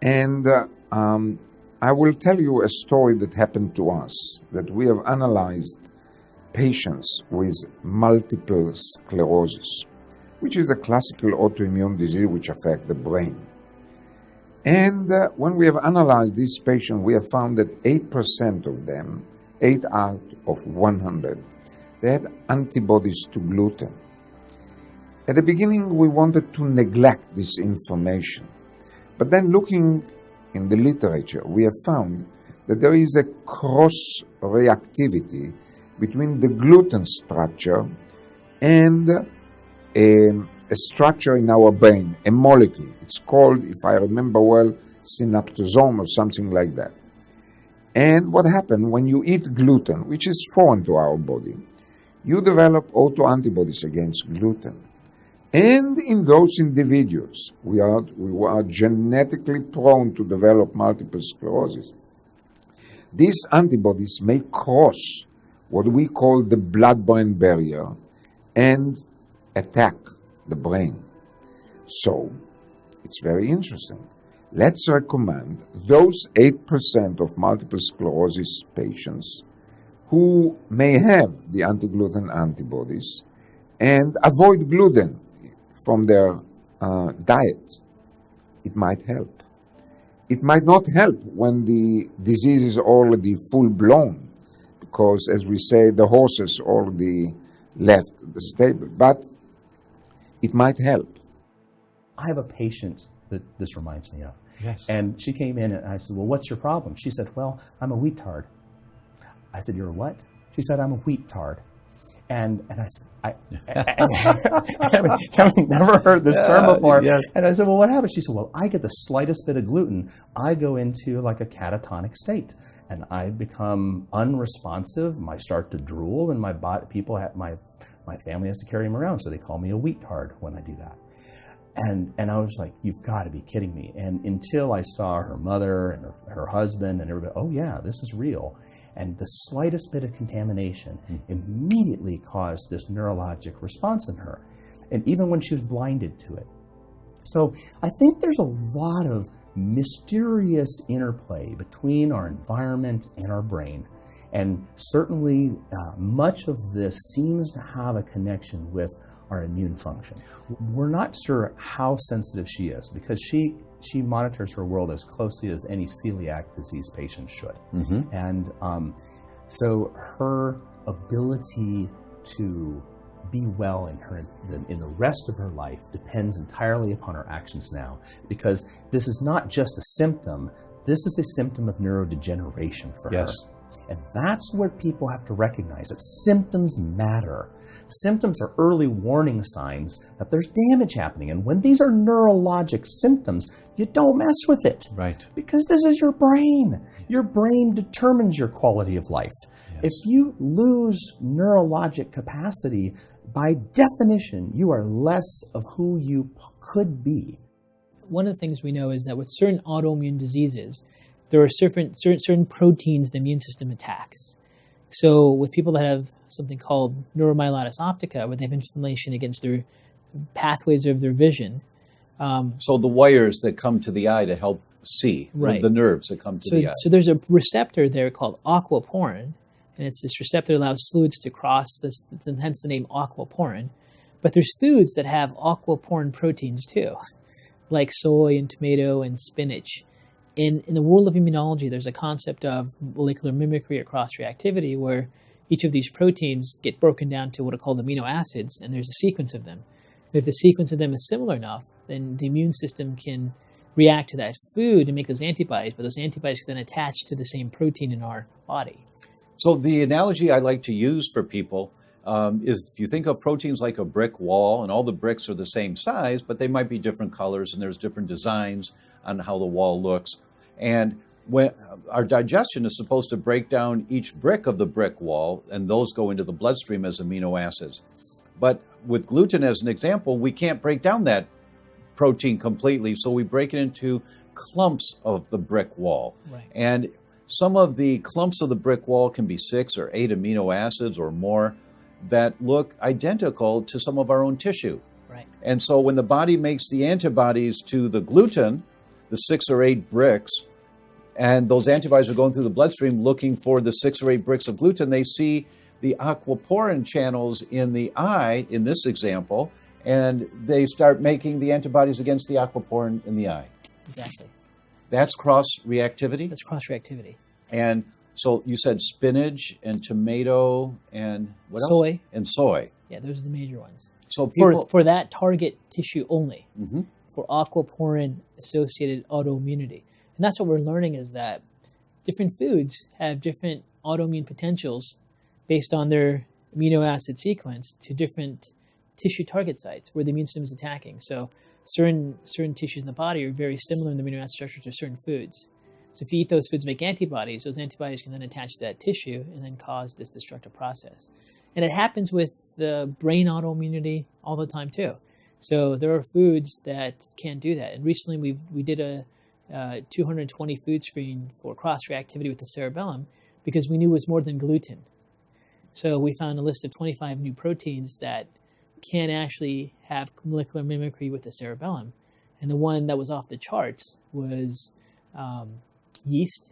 And I will tell you a story that happened to us, that we have analyzed patients with multiple sclerosis, which is a classical autoimmune disease which affects the brain. And when we have analyzed these patients, we have found that 8% of them, 8 out of 100, they had antibodies to gluten. At the beginning, we wanted to neglect this information. But then looking in the literature, we have found that there is a cross-reactivity between the gluten structure and a structure in our brain, a molecule. It's called, if I remember well, synaptosome or something like that. And what happened when you eat gluten, which is foreign to our body, you develop autoantibodies against gluten. And in those individuals we are genetically prone to develop multiple sclerosis, these antibodies may cross what we call the blood-brain barrier and attack the brain. So it's very interesting. Let's recommend those 8% of multiple sclerosis patients who may have the anti-gluten antibodies and avoid gluten from their diet. It might help. It might not help when the disease is already full-blown, because, as we say, the horses already left the stable, but it might help. I have a patient that this reminds me of. Yes. And she came in and I said, well, what's your problem? She said, well, I'm a wheat-tard. I said, you're a what? She said, I'm a wheat-tard. And I said, having never heard this term before. Yes. And I said, well, what happened? She said, well, I get the slightest bit of gluten, I go into like a catatonic state, and I become unresponsive. I start to drool, and my family has to carry him around, so they call me a wheat-tard when I do that. And I was like, you've got to be kidding me. And until I saw her mother and her husband and everybody, oh yeah, this is real. And the slightest bit of contamination immediately caused this neurologic response in her, and even when she was blinded to it. So I think there's a lot of mysterious interplay between our environment and our brain. And certainly much of this seems to have a connection with our immune function. We're not sure how sensitive she is, because she monitors her world as closely as any celiac disease patient should. Mm-hmm. And so her ability to be well in the rest of her life depends entirely upon her actions now, because this is not just a symptom. this is a symptom of neurodegeneration for her. And that's where people have to recognize that symptoms matter. Symptoms are early warning signs that there's damage happening. And when these are neurologic symptoms, you don't mess with it. Right. Because this is your brain. Your brain determines your quality of life. If you lose neurologic capacity, by definition, you are less of who you could be. One of the things we know is that with certain autoimmune diseases, there are certain proteins the immune system attacks. So with people that have something called neuromyelitis optica, where they have inflammation against their pathways of their vision. So the wires that come to the eye to help see, right. The nerves that come to the eye. So there's a receptor there called aquaporin, and it's this receptor that allows fluids to cross, hence the name aquaporin. But there's foods that have aquaporin proteins too, like soy and tomato and spinach. In the world of immunology, there's a concept of molecular mimicry or cross-reactivity where each of these proteins get broken down to what are called amino acids, and there's a sequence of them. And if the sequence of them is similar enough, then the immune system can react to that food and make those antibodies, but those antibodies can then attach to the same protein in our body. So the analogy I like to use for people is if you think of proteins like a brick wall, and all the bricks are the same size, but they might be different colors, and there's different designs on how the wall looks. And when our digestion is supposed to break down each brick of the brick wall, and those go into the bloodstream as amino acids. But with gluten as an example, we can't break down that protein completely, so we break it into clumps of the brick wall. Right. And some of the clumps of the brick wall can be 6 or 8 amino acids or more that look identical to some of our own tissue. Right. And so when the body makes the antibodies to the gluten, the 6 or 8 bricks, and those antibodies are going through the bloodstream looking for the 6 or 8 bricks of gluten, they see the aquaporin channels in the eye, in this example, and they start making the antibodies against the aquaporin in the eye. Exactly. That's cross-reactivity? That's cross-reactivity. And so you said spinach and tomato and what else? Soy. And soy. Yeah, those are the major ones. So people, for that target tissue only, mm-hmm. for aquaporin-associated autoimmunity. And that's what we're learning is that different foods have different autoimmune potentials based on their amino acid sequence to different tissue target sites where the immune system is attacking. So certain tissues in the body are very similar in the amino acid structure to certain foods. So if you eat those foods, make antibodies, those antibodies can then attach to that tissue and then cause this destructive process. And it happens with the brain autoimmunity all the time too. So there are foods that can do that. And recently we did a 220 food screen for cross-reactivity with the cerebellum because we knew it was more than gluten. So we found a list of 25 new proteins that can actually have molecular mimicry with the cerebellum. And the one that was off the charts was yeast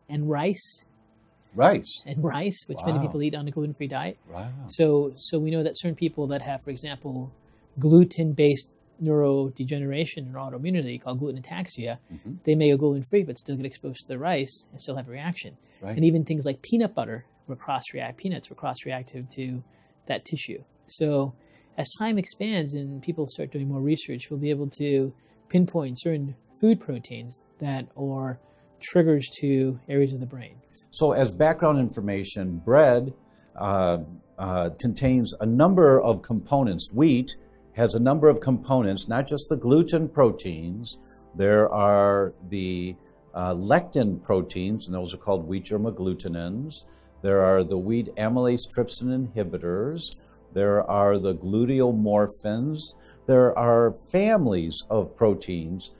and rice. Which many people eat on a gluten-free diet. Wow. So we know that certain people that have, for example, gluten-based neurodegeneration or autoimmunity called gluten ataxia, mm-hmm. they may go gluten-free but still get exposed to the rice and still have a reaction. Right. And even things like peanut butter peanuts were cross-reactive to that tissue. So as time expands and people start doing more research, we'll be able to pinpoint certain food proteins that are triggers to areas of the brain. So as background information, bread contains a number of components. Wheat has a number of components, not just the gluten proteins. There are the lectin proteins, and those are called wheat germ agglutinins. There are the wheat amylase trypsin inhibitors. There are the gluteomorphins. There are families of proteins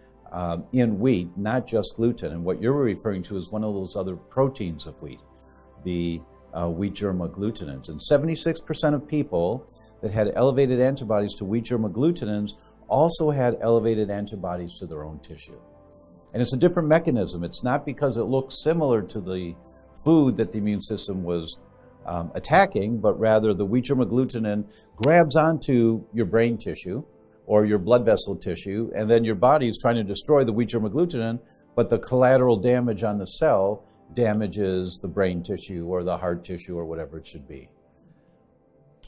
in wheat, not just gluten. And what you're referring to is one of those other proteins of wheat, the wheat germ agglutinins. And 76% of people that had elevated antibodies to wheat germ agglutinins also had elevated antibodies to their own tissue. And it's a different mechanism. It's not because it looks similar to the food that the immune system was attacking, but rather the wheat germ agglutinin grabs onto your brain tissue or your blood vessel tissue, and then your body is trying to destroy the wheat germ agglutinin, but the collateral damage on the cell damages the brain tissue or the heart tissue or whatever it should be.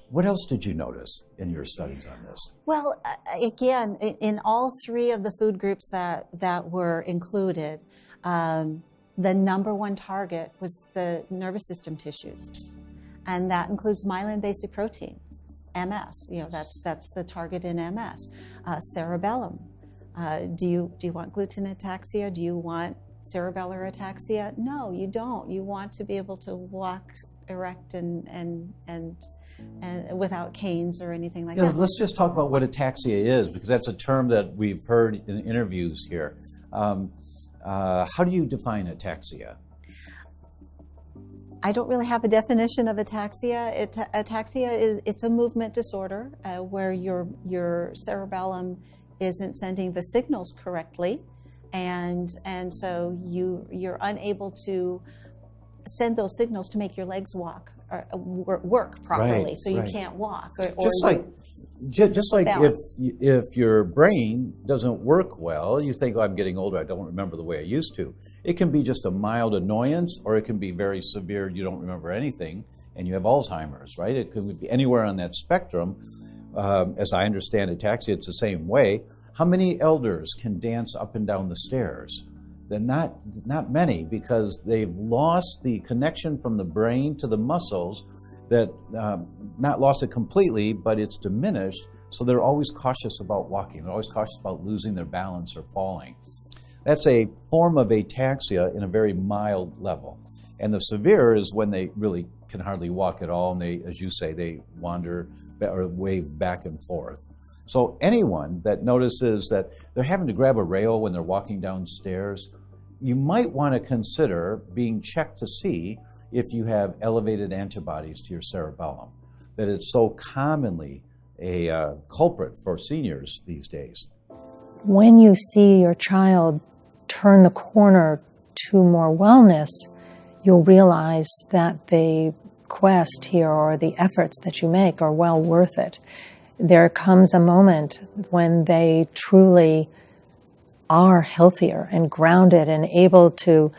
What else did you notice in your studies on this? Well, again, in all three of the food groups that were included, the number one target was the nervous system tissues. And that includes myelin basic protein, MS. That's the target in MS. Cerebellum. Do you want gluten ataxia? Do you want cerebellar ataxia? No, you don't. You want to be able to walk erect and without canes or anything like that. Let's just talk about what ataxia is, because that's a term that we've heard in interviews here. How do you define ataxia? I don't really have a definition of ataxia. Ataxia it's a movement disorder where your cerebellum isn't sending the signals correctly, and so you're unable to send those signals to make your legs work properly. Right, so you can't walk. Just like if your brain doesn't work well, you think, oh, I'm getting older, I don't remember the way I used to. It can be just a mild annoyance, or it can be very severe, you don't remember anything, and you have Alzheimer's, right? It could be anywhere on that spectrum. As I understand ataxia, it's the same way. How many elders can dance up and down the stairs? Then not many, because they've lost the connection from the brain to the muscles, that not lost it completely, but it's diminished, so they're always cautious about walking. They're always cautious about losing their balance or falling. That's a form of ataxia in a very mild level. And the severe is when they really can hardly walk at all, and they, as you say, they wander or wave back and forth. So anyone that notices that they're having to grab a rail when they're walking downstairs, you might want to consider being checked to see if you have elevated antibodies to your cerebellum, that it's so commonly a culprit for seniors these days. When you see your child turn the corner to more wellness, you'll realize that the quest here or the efforts that you make are well worth it. There comes a moment when they truly are healthier and grounded and able to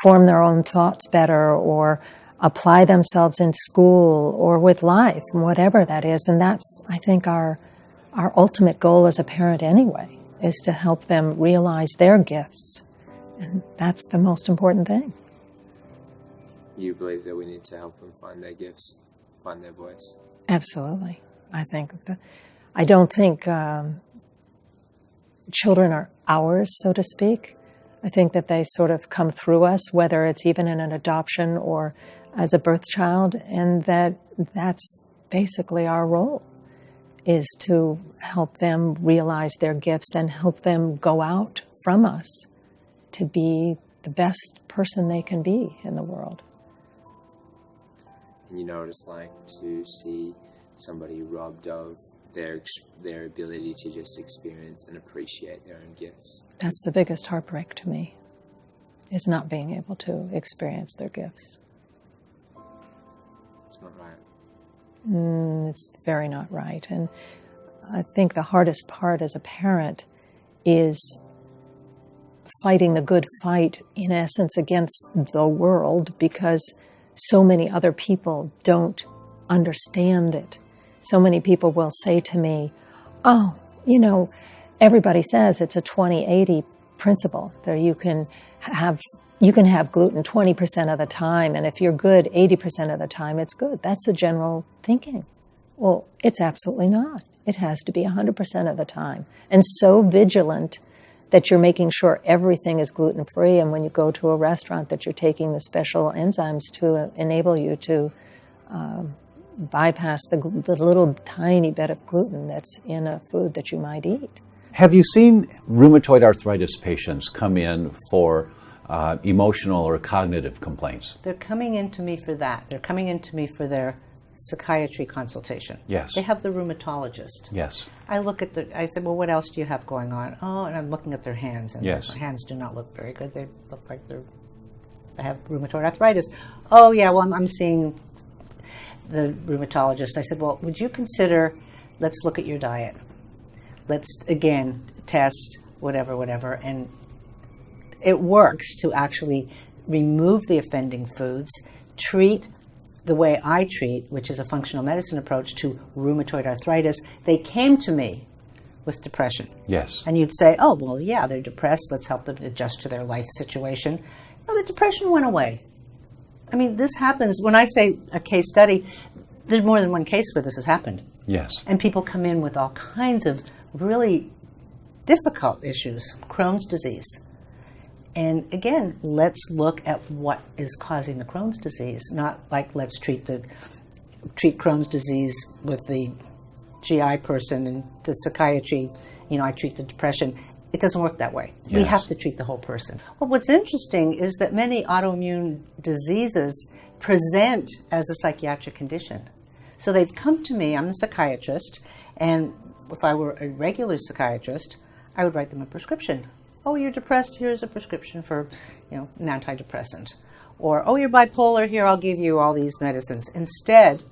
form their own thoughts better or apply themselves in school or with life, whatever that is. And that's, I think, our ultimate goal as a parent anyway, is to help them realize their gifts. And that's the most important thing. You believe that we need to help them find their gifts, find their voice? Absolutely. I don't think children are ours, so to speak. I think that they sort of come through us, whether it's even in an adoption or as a birth child, and that's basically our role, is to help them realize their gifts and help them go out from us to be the best person they can be in the world. And you know what it's like to see somebody robbed of their ability to just experience and appreciate their own gifts. That's the biggest heartbreak to me, is not being able to experience their gifts. It's not right. It's very not right. And I think the hardest part as a parent is fighting the good fight, in essence, against the world, because so many other people don't understand it. So many people will say to me, oh, everybody says it's a 20-80 principle. There you can have gluten 20% of the time, and if you're good 80% of the time, it's good. That's the general thinking. Well, it's absolutely not. It has to be 100% of the time. And so vigilant that you're making sure everything is gluten-free, and when you go to a restaurant that you're taking the special enzymes to enable you to bypass the little tiny bit of gluten that's in a food that you might eat. Have you seen rheumatoid arthritis patients come in for emotional or cognitive complaints? They're coming into me for that. They're coming into me for their psychiatry consultation. Yes. They have the rheumatologist. Yes. I said, well, what else do you have going on? Oh, and I'm looking at their hands, and yes. Their hands do not look very good. They look like they have rheumatoid arthritis. Oh, yeah, well, I'm seeing the rheumatologist. I said, well, would you consider, let's look at your diet. Let's, again, test whatever. And it works to actually remove the offending foods, treat the way I treat, which is a functional medicine approach to rheumatoid arthritis, they came to me with depression. Yes. And you'd say, oh, well, yeah, they're depressed. Let's help them adjust to their life situation. No, the depression went away. I mean, this happens. When I say a case study, there's more than one case where this has happened. Yes. And people come in with all kinds of really difficult issues, Crohn's disease. And again, let's look at what is causing the Crohn's disease, not like let's treat Crohn's disease with the GI person and the psychiatry, I treat the depression. It doesn't work that way. Yes. We have to treat the whole person. Well, what's interesting is that many autoimmune diseases present as a psychiatric condition. So they've come to me, I'm a psychiatrist, and if I were a regular psychiatrist, I would write them a prescription. Oh, you're depressed, here's a prescription for, an antidepressant. Or, oh, you're bipolar, here, I'll give you all these medicines. Instead,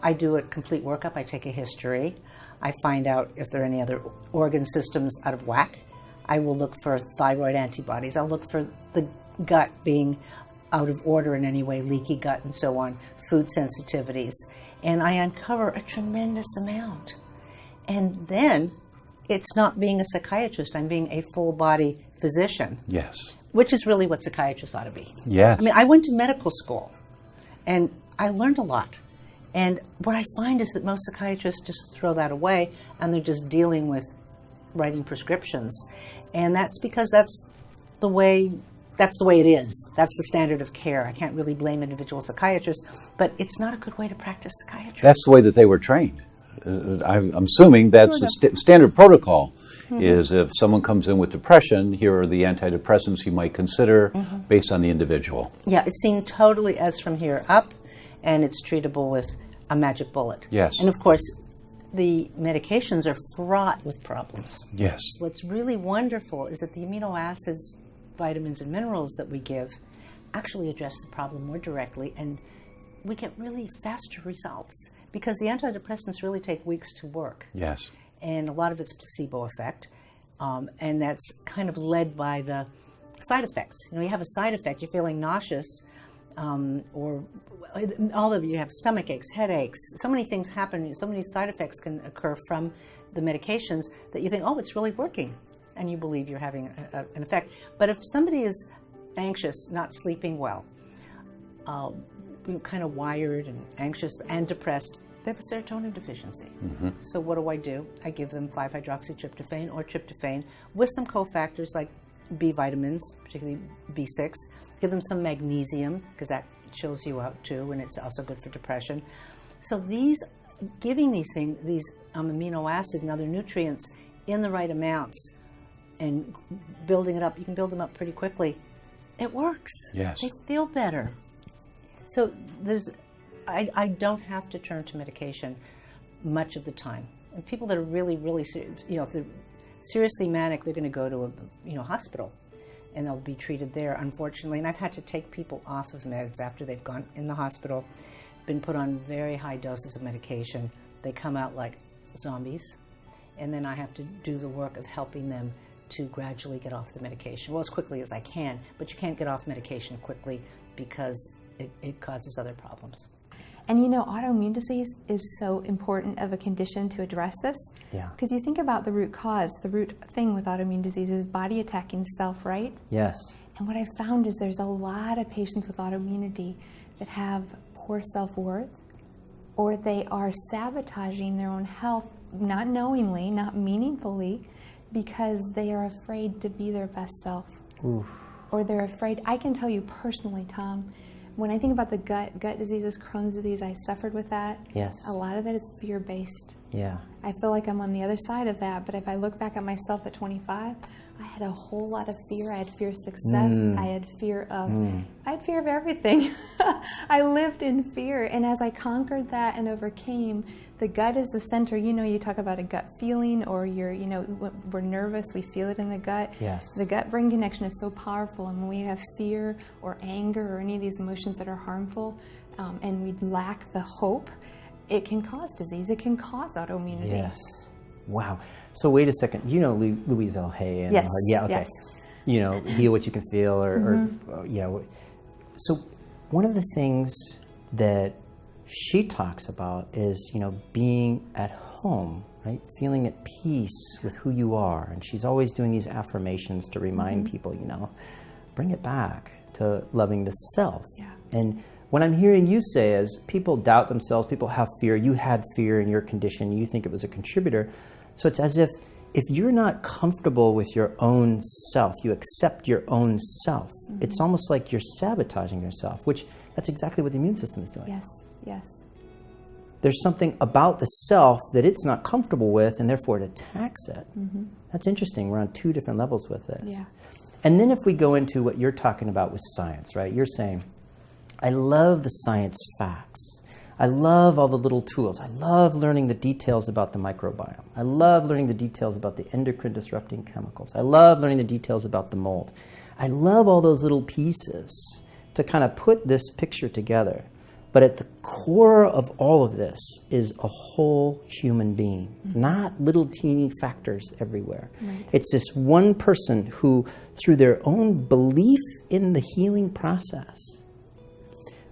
I do a complete workup. I take a history. I find out if there are any other organ systems out of whack. I will look for thyroid antibodies. I'll look for the gut being out of order in any way, leaky gut and so on, food sensitivities. And I uncover a tremendous amount. And then it's not being a psychiatrist, I'm being a full-body physician. Yes. Which is really what psychiatrists ought to be. Yes. I mean, I went to medical school, and I learned a lot. And what I find is that most psychiatrists just throw that away, and they're just dealing with writing prescriptions. And that's because that's the way it is. That's the standard of care. I can't really blame individual psychiatrists, but it's not a good way to practice psychiatry. That's the way that they were trained. I'm assuming that's the standard protocol. Is if someone comes in with depression, here are the antidepressants you might consider based on the individual. Yeah, it's seen totally as from here up, and it's treatable with a magic bullet. Yes. And of course, the medications are fraught with problems. Yes. What's really wonderful is that the amino acids, vitamins, and minerals that we give actually address the problem more directly, and we get really faster results because the antidepressants really take weeks to work. Yes. And a lot of it's placebo effect, and that's kind of led by the side effects. You have a side effect, you're feeling nauseous, or all of you have stomach aches, headaches. So many things happen, so many side effects can occur from the medications that you think, oh, it's really working, and you believe you're having an effect. But if somebody is anxious, not sleeping well, kind of wired and anxious and depressed, they have a serotonin deficiency. So what do? I give them 5-hydroxytryptophan or tryptophan with some cofactors like B vitamins, particularly B6. Give them some magnesium because that chills you out too, and it's also good for depression. So giving these things, these amino acids and other nutrients in the right amounts and building it up, you can build them up pretty quickly. It works. Yes. They feel better. So I don't have to turn to medication much of the time. And people that are really, really, if they're seriously manic, they're going to go to a hospital, and they'll be treated there, unfortunately. And I've had to take people off of meds after they've gone in the hospital, been put on very high doses of medication. They come out like zombies, and then I have to do the work of helping them to gradually get off the medication, well, as quickly as I can. But you can't get off medication quickly because it causes other problems. And autoimmune disease is so important of a condition to address this. Yeah. Because you think about the root cause, the root thing with autoimmune disease is body attacking self, right? Yes. And what I've found is there's a lot of patients with autoimmunity that have poor self-worth, or they are sabotaging their own health, not knowingly, not meaningfully, because they are afraid to be their best self. Oof. Or they're afraid. I can tell you personally, Tom, when I think about the gut diseases, Crohn's disease, I suffered with that. Yes. A lot of it is fear-based. Yeah. I feel like I'm on the other side of that, but if I look back at myself at 25, I had a whole lot of fear. I had fear of success. I had fear of everything. I lived in fear, and as I conquered that and overcame, the gut is the center. You talk about a gut feeling, or we're nervous, we feel it in the gut. Yes. The gut-brain connection is so powerful, and when we have fear or anger or any of these emotions that are harmful, and we lack the hope, it can cause disease. It can cause autoimmunity. Yes. Wow. So wait a second. Louise L. Hay and yes. Yeah. Okay. Yes. Feel what you can feel, or yeah. So one of the things that she talks about is, being at home, right? Feeling at peace with who you are. And she's always doing these affirmations to remind people, bring it back to loving the self. Yeah. And what I'm hearing you say is people doubt themselves, people have fear. You had fear in your condition. You think it was a contributor. So it's as if you're not comfortable with your own self, you accept your own self, it's almost like you're sabotaging yourself, which that's exactly what the immune system is doing. Yes, yes. There's something about the self that it's not comfortable with, and therefore it attacks it. That's interesting. We're on two different levels with this. Yeah. And then if we go into what you're talking about with science, right? You're saying, I love the science facts. I love all the little tools. I love learning the details about the microbiome. I love learning the details about the endocrine disrupting chemicals. I love learning the details about the mold. I love all those little pieces to kind of put this picture together. But at the core of all of this is a whole human being, not little teeny factors everywhere. Right. It's this one person who, through their own belief in the healing process,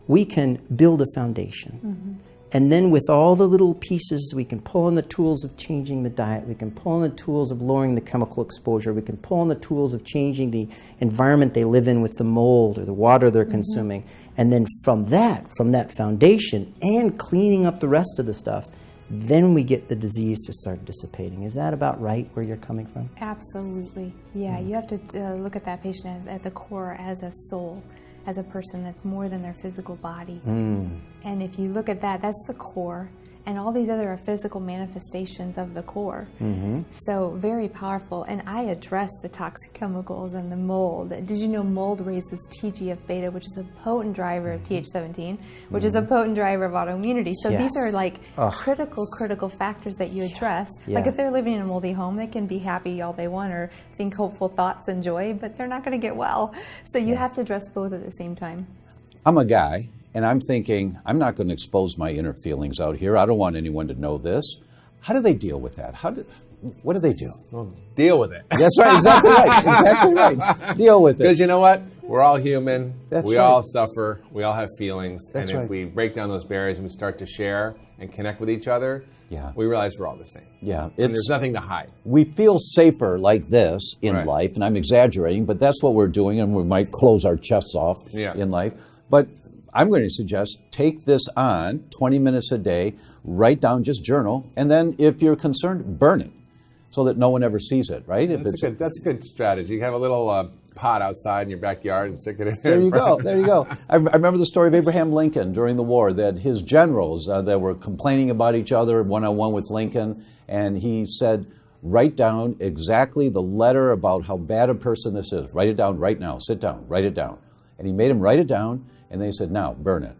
we can build a foundation. And then with all the little pieces, we can pull in the tools of changing the diet, we can pull in the tools of lowering the chemical exposure, we can pull in the tools of changing the environment they live in with the mold or the water they're consuming. And then from that foundation and cleaning up the rest of the stuff, then we get the disease to start dissipating. Is that about right where you're coming from? Absolutely. Yeah, you have to look at that patient at the core as a soul, as a person that's more than their physical body. And if you look at that, that's the core. And all these other are physical manifestations of the core. So very powerful. And I address the toxic chemicals and the mold. Did you know mold raises TGF-beta, which is a potent driver of Th17, which is a potent driver of autoimmunity. So these are like critical factors that you address. Like if they're living in a moldy home, they can be happy all they want or think hopeful thoughts and joy, but they're not going to get well. So you have to address both at the same time. I'm a guy. And I'm thinking, I'm not going to expose my inner feelings out here. I don't want anyone to know this. How do they deal with that? What do they do? Well, deal with it. That's right, exactly right. Exactly right. Deal with it. Because you know what? We're all human. We all suffer. We all have feelings. That's and if we break down those barriers and we start to share and connect with each other, we realize we're all the same. Yeah. And there's nothing to hide. We feel safer like this in life, and I'm exaggerating, but that's what we're doing, and we might close our chests off in life. But I'm going to suggest take this on 20 minutes a day, write down, just journal, and then if you're concerned, burn it so that no one ever sees it, right? That's a good strategy. You have a little pot outside in your backyard and stick it in there. There you go. I remember the story of Abraham Lincoln during the war, that his generals that were complaining about each other one-on-one with Lincoln, and he said, write down exactly the letter about how bad a person this is. Write it down right now. Sit down. Write it down. And he made him write it down. And they said, now, burn it.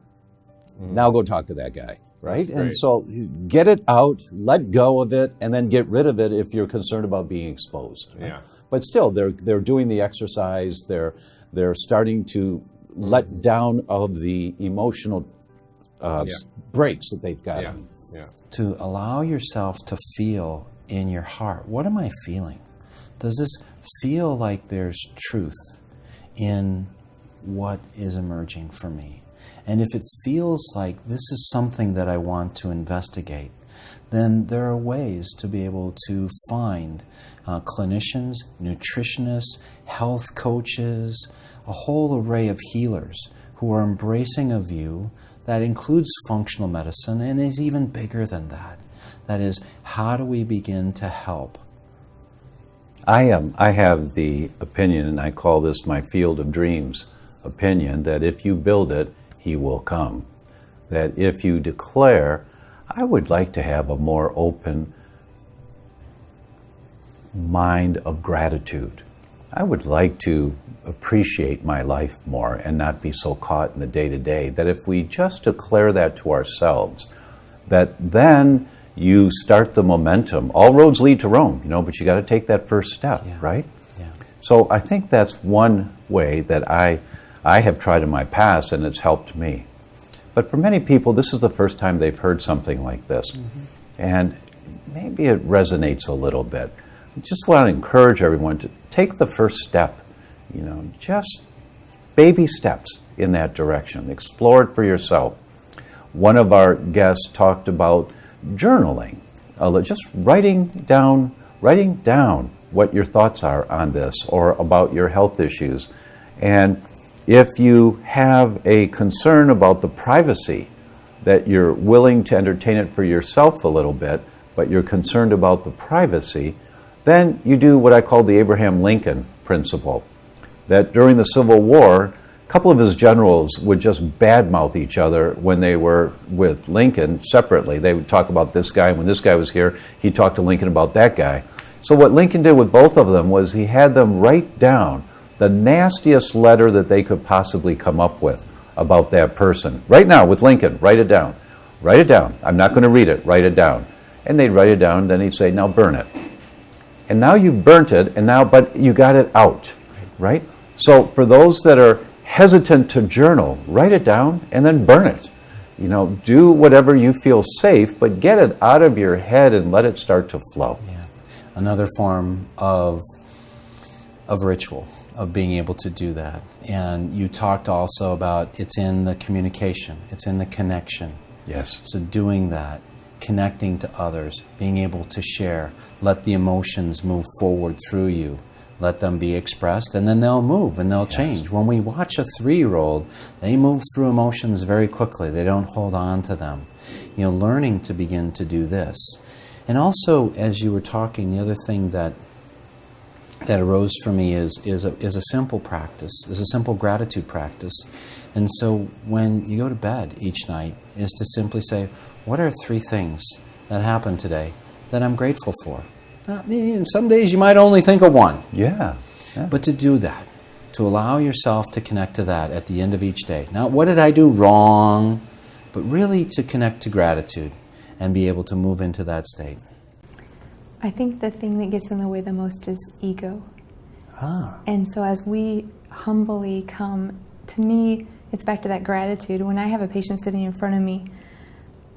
Now go talk to that guy, right? And so get it out, let go of it, and then get rid of it if you're concerned about being exposed. Right? But still, they're doing the exercise. They're starting to let down of the emotional breaks that they've got. To allow yourself to feel in your heart, what am I feeling? Does this feel like there's truth in what is emerging for me? And if it feels like this is something that I want to investigate, then there are ways to be able to find clinicians, nutritionists, health coaches, a whole array of healers who are embracing a view that includes functional medicine and is even bigger than that. That is, how do we begin to help? I have the opinion, and I call this my field of dreams opinion, that if you build it, he will come. That if you declare, I would like to have a more open mind of gratitude. I would like to appreciate my life more and not be so caught in the day-to-day, that if we just declare that to ourselves, that then you start the momentum. All roads lead to Rome, but you got to take that first step, right? So I think that's one way that I have tried in my past, and it's helped me. But for many people, this is the first time they've heard something like this. And maybe it resonates a little bit. I just want to encourage everyone to take the first step, just baby steps in that direction. Explore it for yourself. one of our guests talked about journaling, just writing down what your thoughts are on this or about your health issues. And if you have a concern about the privacy, that you're willing to entertain it for yourself a little bit, but you're concerned about the privacy, then you do what I call the Abraham Lincoln principle. That during the Civil War, a couple of his generals would just badmouth each other when they were with Lincoln separately. They would talk about this guy, and when this guy was here, he'd talk to Lincoln about that guy. So what Lincoln did with both of them was he had them write down the nastiest letter that they could possibly come up with about that person. Right now, with Lincoln, write it down. Write it down. I'm not going to read it. Write it down. And they'd write it down, and then he'd say, now burn it. And now you've burnt it, and now, but you got it out, right? So for those that are hesitant to journal, write it down and then burn it. You know, do whatever you feel safe, but get it out of your head and let it start to flow. Yeah. Another form of ritual, of being able to do that. And you talked also about it's in the communication, it's in the connection. Yes. So doing that, connecting to others, being able to share, let the emotions move forward through you, let them be expressed, and then they'll move and they'll change. When we watch a 3-year-old, they move through emotions very quickly. They don't hold on to them. You know, learning to begin to do this. And also, as you were talking, the other thing that arose for me is a simple practice, is a simple gratitude practice. And so when you go to bed each night, is to simply say, what are 3 things that happened today that I'm grateful for? Some days you might only think of 1. Yeah. But to do that, to allow yourself to connect to that at the end of each day. Not what did I do wrong, but really to connect to gratitude and be able to move into that state. I think the thing that gets in the way the most is ego. Ah. And so as we humbly come, to me, it's back to that gratitude. When I have a patient sitting in front of me,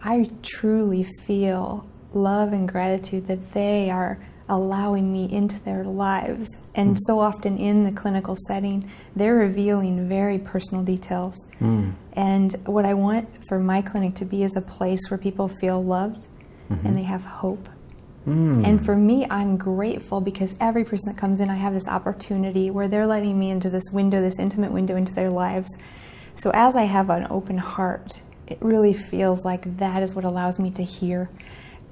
I truly feel love and gratitude that they are allowing me into their lives. And so often in the clinical setting, they're revealing very personal details. And what I want for my clinic to be is a place where people feel loved and they have hope. And for me, I'm grateful because every person that comes in, I have this opportunity where they're letting me into this window, this intimate window into their lives. So as I have an open heart, it really feels like that is what allows me to hear.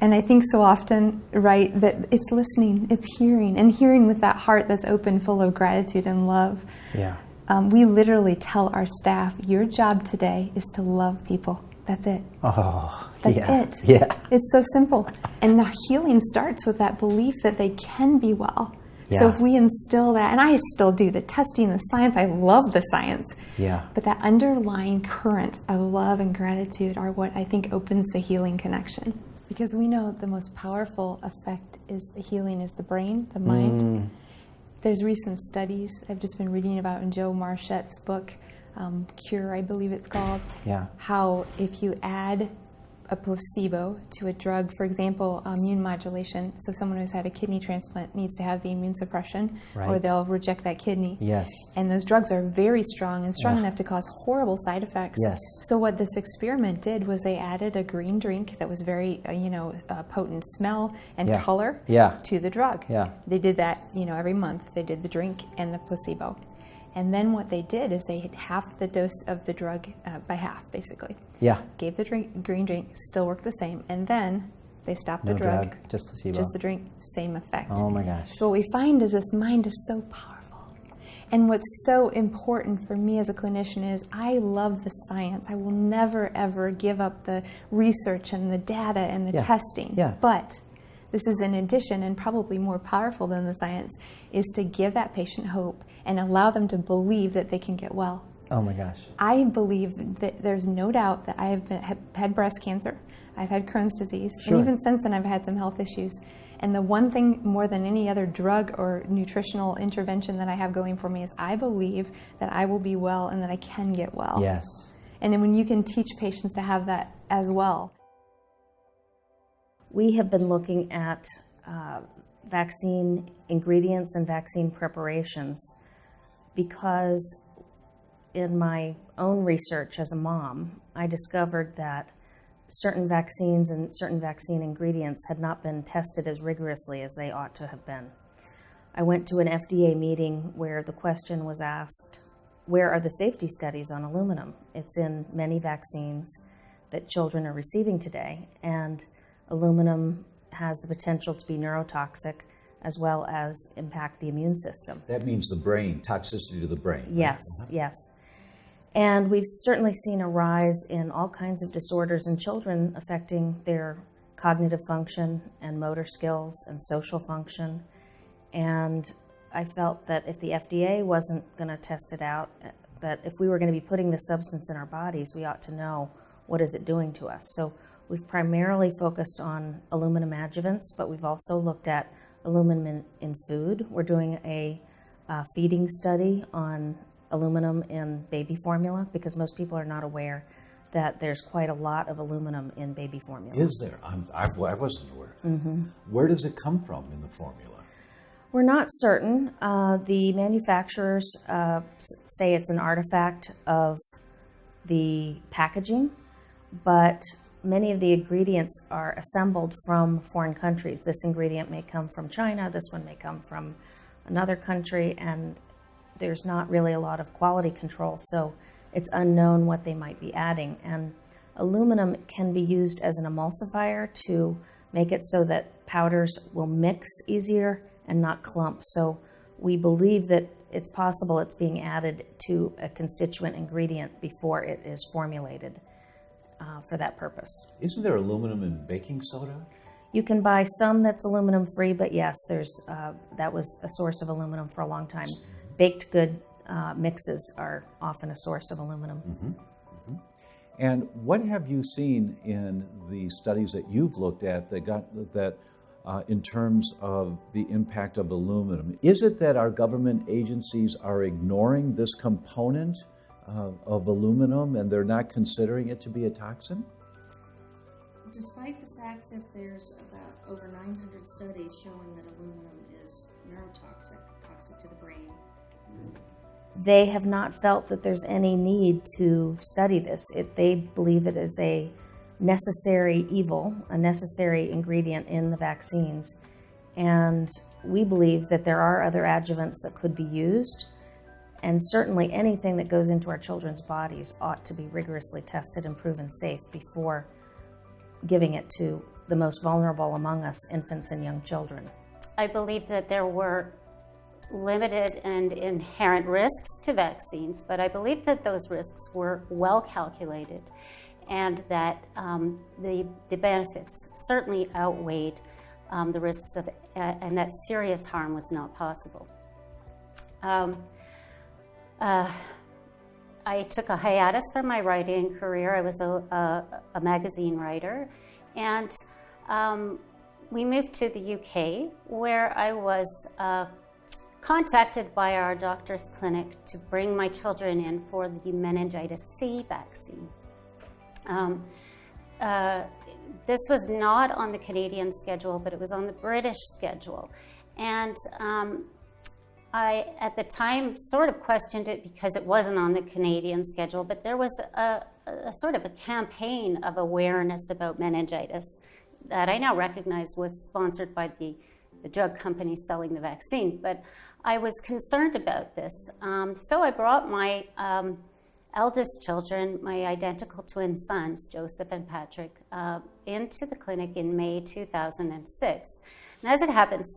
And I think so often, right, that it's listening, it's hearing, and hearing with that heart that's open, full of gratitude and love. Yeah. We literally tell our staff, your job today is to love people. That's it. Oh, That's it. Yeah. It's so simple. And the healing starts with that belief that they can be well. So if we instill that, and I still do the testing, the science, I love the science. Yeah. But that underlying current of love and gratitude are what I think opens the healing connection. Because we know the most powerful effect is the healing is the brain, the mind. There's recent studies I've just been reading about in Joe Marchette's book, Cure, I believe it's called. Yeah. How if you add a placebo to a drug, for example, immune modulation, so someone who's had a kidney transplant needs to have the immune suppression, or they'll reject that kidney. Yes. And those drugs are very strong and strong enough to cause horrible side effects. Yes. So what this experiment did was they added a green drink that was very, potent smell and color to the drug. Yeah. They did that, every month. They did the drink and the placebo. And then what they did is they had half the dose of the drug by half, basically. Yeah. Gave the green drink, still worked the same. And then they stopped the drug. Just placebo. Just the drink, same effect. Oh my gosh. So what we find is this mind is so powerful. And what's so important for me as a clinician is I love the science. I will never, ever give up the research and the data and the testing. Yeah. But this is in addition, and probably more powerful than the science, is to give that patient hope and allow them to believe that they can get well. Oh my gosh. I believe that there's no doubt that I have had breast cancer, I've had Crohn's disease, and even since then I've had some health issues. And the one thing more than any other drug or nutritional intervention that I have going for me is I believe that I will be well and that I can get well. Yes. And then when you can teach patients to have that as well. We have been looking at vaccine ingredients and vaccine preparations because in my own research as a mom, I discovered that certain vaccines and certain vaccine ingredients had not been tested as rigorously as they ought to have been. I went to an FDA meeting where the question was asked, where are the safety studies on aluminum? It's in many vaccines that children are receiving today, and aluminum has the potential to be neurotoxic as well as impact the immune system. That means the brain, toxicity to the brain. Yes, right? Yes. And we've certainly seen a rise in all kinds of disorders in children affecting their cognitive function and motor skills and social function. And I felt that if the FDA wasn't going to test it out, that if we were going to be putting this substance in our bodies, we ought to know what is it doing to us. So we've primarily focused on aluminum adjuvants, but we've also looked at aluminum in food. We're doing a feeding study on aluminum in baby formula because most people are not aware that there's quite a lot of aluminum in baby formula. Is there? I wasn't aware. Mm-hmm. Where does it come from in the formula? We're not certain. The manufacturers say it's an artifact of the packaging, but many of the ingredients are assembled from foreign countries. This ingredient may come from China, this one may come from another country, and there's not really a lot of quality control, so it's unknown what they might be adding. And aluminum can be used as an emulsifier to make it so that powders will mix easier and not clump. So we believe that it's possible it's being added to a constituent ingredient before it is formulated for that purpose. Isn't there aluminum in baking soda? You can buy some that's aluminum free, but yes, there's that was a source of aluminum for a long time. Baked good mixes are often a source of aluminum. Mm-hmm. Mm-hmm. And what have you seen in the studies that you've looked at that in terms of the impact of aluminum? Is it that our government agencies are ignoring this component of aluminum and they're not considering it to be a toxin? Despite the fact that there's about over 900 studies showing that aluminum is neurotoxic, toxic to the brain, they have not felt that there's any need to study this. They believe it is a necessary evil, a necessary ingredient in the vaccines. And we believe that there are other adjuvants that could be used. And certainly anything that goes into our children's bodies ought to be rigorously tested and proven safe before giving it to the most vulnerable among us, infants and young children. I believe that there were limited and inherent risks to vaccines, but I believe that those risks were well calculated and that the benefits certainly outweighed the risks of, and that serious harm was not possible. I took a hiatus from my writing career. I was a magazine writer, and we moved to the UK, where I was contacted by our doctor's clinic to bring my children in for the meningitis C vaccine. This was not on the Canadian schedule, but it was on the British schedule. And I, at the time, sort of questioned it because it wasn't on the Canadian schedule, but there was a sort of a campaign of awareness about meningitis that I now recognize was sponsored by the drug company selling the vaccine. But I was concerned about this. So I brought my eldest children, my identical twin sons, Joseph and Patrick, into the clinic in May 2006. And as it happens,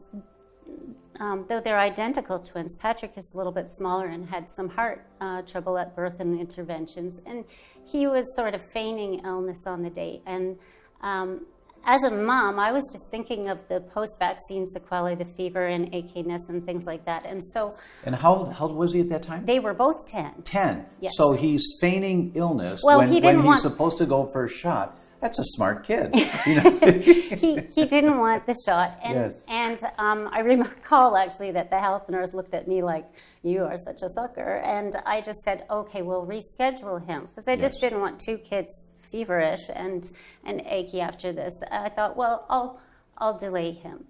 though they're identical twins, Patrick is a little bit smaller and had some heart trouble at birth and interventions. And he was sort of feigning illness on the day. And as a mom, I was just thinking of the post-vaccine sequelae, the fever and achiness and things like that. And so... And how old was he at that time? They were both 10. 10? Yes. So he's feigning illness when he's supposed to go for a shot. That's a smart kid. You know? he didn't want the shot. And, yes. And I recall, actually, that the health nurse looked at me like, you are such a sucker. And I just said, okay, we'll reschedule him. Because I just didn't want two kids feverish and achy after this. I thought, well, I'll delay him.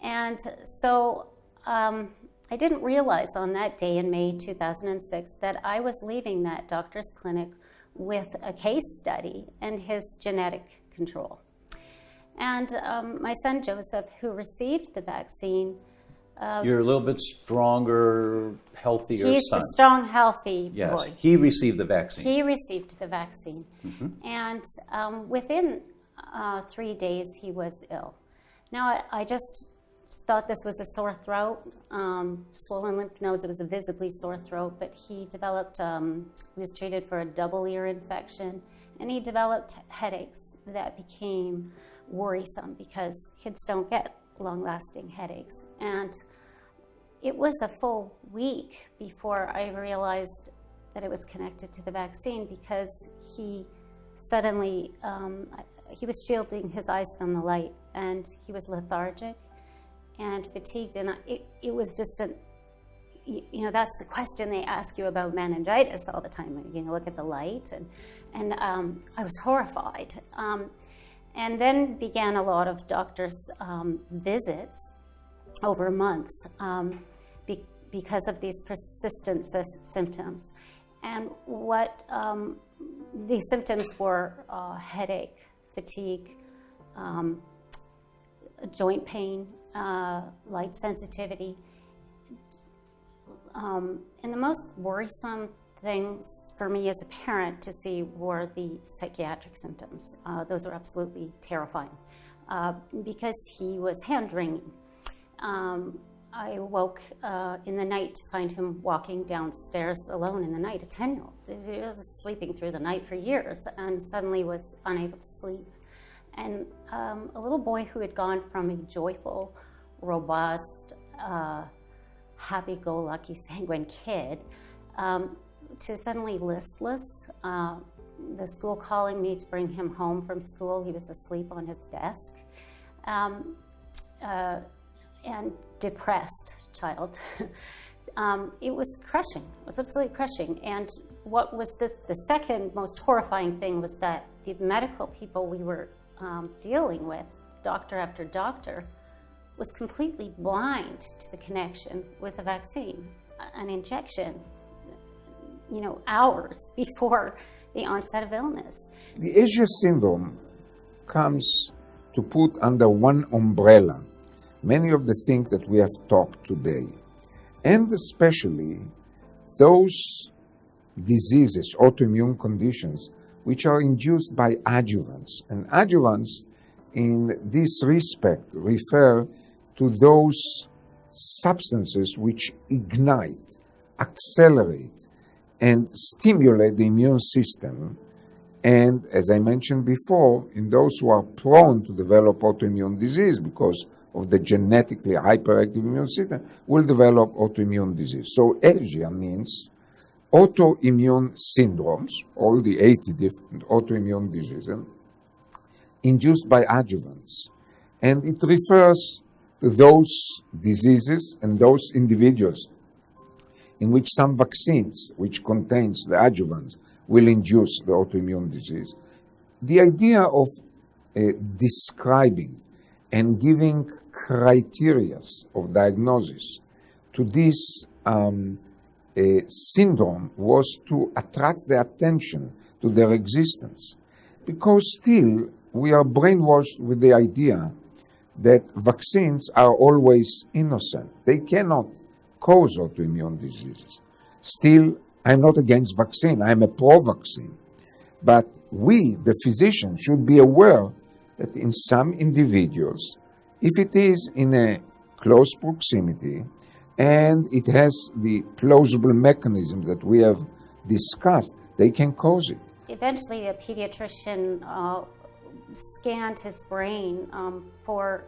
And so I didn't realize on that day in May 2006 that I was leaving that doctor's clinic with a case study and his genetic control. And my son Joseph, who received the vaccine, you're a little bit stronger, healthier he's son. a strong, healthy yes. boy. He received the vaccine. He received the vaccine. And within 3 days, he was ill. Now, I just thought this was a sore throat, swollen lymph nodes. It was a visibly sore throat, but he developed, he was treated for a double ear infection, and he developed headaches that became worrisome because kids don't get long-lasting headaches. And it was a full week before I realized that it was connected to the vaccine, because he suddenly, he was shielding his eyes from the light, and he was lethargic and fatigued. And it was just you know, that's the question they ask you about meningitis all the time. You know, look at the light, and I was horrified. And then began a lot of doctors' visits over months because of these persistent symptoms. And what these symptoms were: headache, fatigue, joint pain, light sensitivity. And the most worrisome things for me as a parent to see were the psychiatric symptoms. Those were absolutely terrifying because he was hand-wringing. I woke in the night to find him walking downstairs alone in the night, a 10-year-old. He was sleeping through the night for years and suddenly was unable to sleep. And a little boy who had gone from a joyful, robust, happy-go-lucky, sanguine kid to suddenly listless. The school calling me to bring him home from school. He was asleep on his desk. And depressed child. It was crushing. It was absolutely crushing. And what was the second most horrifying thing was that the medical people we were dealing with, doctor after doctor, was completely blind to the connection with the vaccine. An injection, you know, hours before the onset of illness. The Asia syndrome comes to put under one umbrella many of the things that we have talked today, and especially those diseases, autoimmune conditions, which are induced by adjuvants. And adjuvants, in this respect, refer to those substances which ignite, accelerate, and stimulate the immune system. And as I mentioned before, in those who are prone to develop autoimmune disease because of the genetically hyperactive immune system, will develop autoimmune disease. So ASIA means autoimmune syndromes, all the 80 different autoimmune diseases, induced by adjuvants. And it refers to those diseases and those individuals in which some vaccines, which contains the adjuvants, will induce the autoimmune disease. The idea of describing and giving criteria of diagnosis to this syndrome was to attract the attention to their existence, because still we are brainwashed with the idea that vaccines are always innocent. They cannot cause autoimmune diseases. Still, I'm not against vaccine. I'm a pro-vaccine. But we, the physicians, should be aware that in some individuals, if it is in a close proximity and it has the plausible mechanism that we have discussed, they can cause it. Eventually, a pediatrician scanned his brain for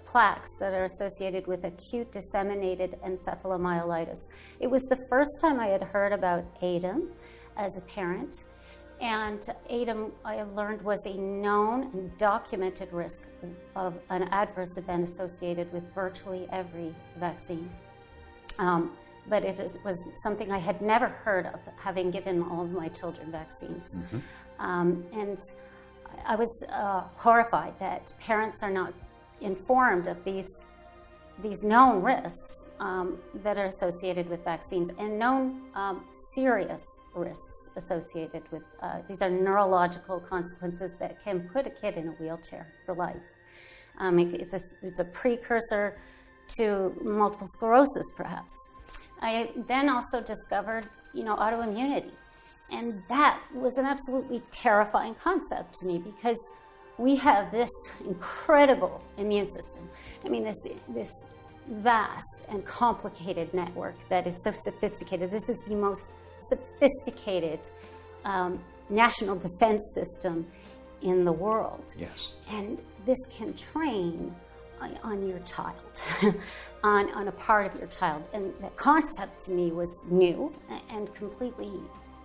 plaques that are associated with acute disseminated encephalomyelitis. It was the first time I had heard about ADEM as a parent. And ADEM, I learned, was a known and documented risk of an adverse event associated with virtually every vaccine. But was something I had never heard of, having given all of my children vaccines. And I was horrified that parents are not informed of these these known risks that are associated with vaccines, and known serious risks associated with these are neurological consequences that can put a kid in a wheelchair for life. It's a precursor to multiple sclerosis, perhaps. I then also discovered, autoimmunity, and that was an absolutely terrifying concept to me, because we have this incredible immune system. I mean, this vast and complicated network that is so sophisticated. This is the most sophisticated national defense system in the world. Yes. And this can train on your child, on a part of your child. And that concept to me was new and completely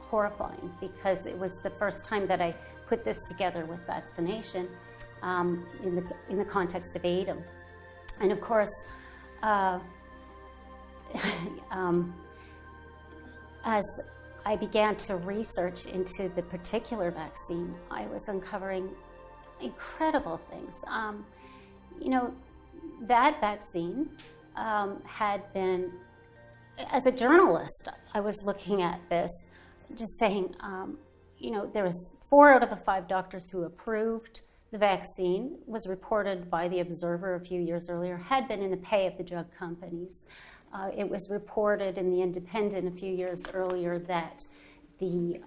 horrifying, because it was the first time that I put this together with vaccination in the context of ADEM. And of course, as I began to research into the particular vaccine, I was uncovering incredible things. That vaccine had been, as a journalist, I was looking at this, just saying, there was 4 out of the 5 doctors who approved the vaccine, was reported by the Observer a few years earlier, had been in the pay of the drug companies. It was reported in the Independent a few years earlier that the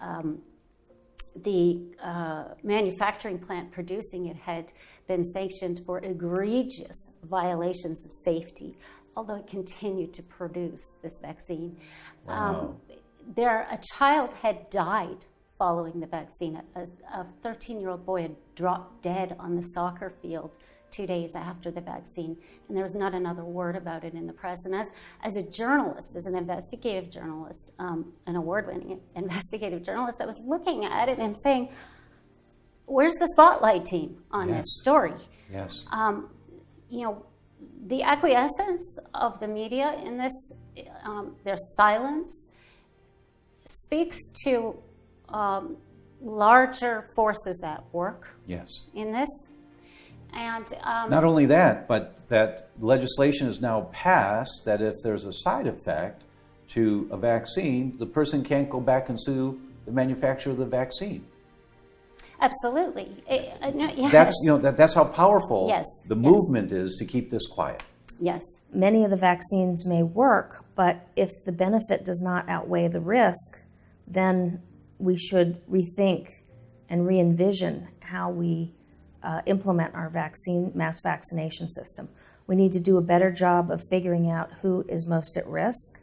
manufacturing plant producing it had been sanctioned for egregious violations of safety, although it continued to produce this vaccine. Wow. A child had died following the vaccine. A 13-year-old boy had dropped dead on the soccer field 2 days after the vaccine, and there was not another word about it in the press. And as a journalist, as an investigative journalist, an award-winning investigative journalist, I was looking at it and saying, where's the spotlight team on this story? Yes. The acquiescence of the media in this, their silence, speaks to larger forces at work. Yes. In this. And not only that, but that legislation is now passed that if there's a side effect to a vaccine, the person can't go back and sue the manufacturer of the vaccine. Absolutely. Yes. That's how powerful yes. the movement is to keep this quiet. Yes. Many of the vaccines may work, but if the benefit does not outweigh the risk, then we should rethink and re-envision how we implement our mass vaccination system. We need to do a better job of figuring out who is most at risk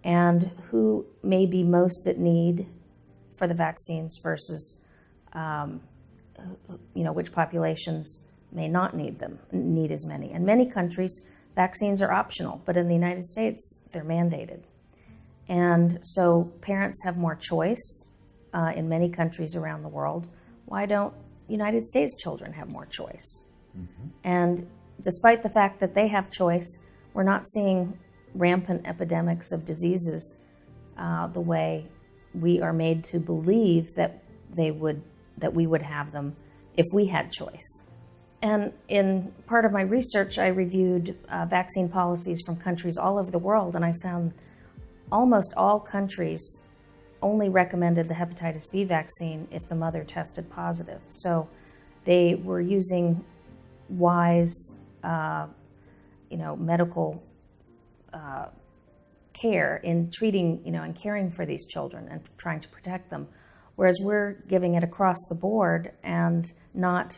and who may be most at need for the vaccines versus which populations may not need as many. In many countries, vaccines are optional, but in the United States, they're mandated. And so parents have more choice in many countries around the world. Why don't United States children have more choice? Mm-hmm. And despite the fact that they have choice, we're not seeing rampant epidemics of diseases the way we are made to believe that we would have them if we had choice. And in part of my research, I reviewed vaccine policies from countries all over the world, and I found almost all countries only recommended the hepatitis B vaccine if the mother tested positive. So they were using wise, medical care in treating, and caring for these children and trying to protect them. Whereas we're giving it across the board and not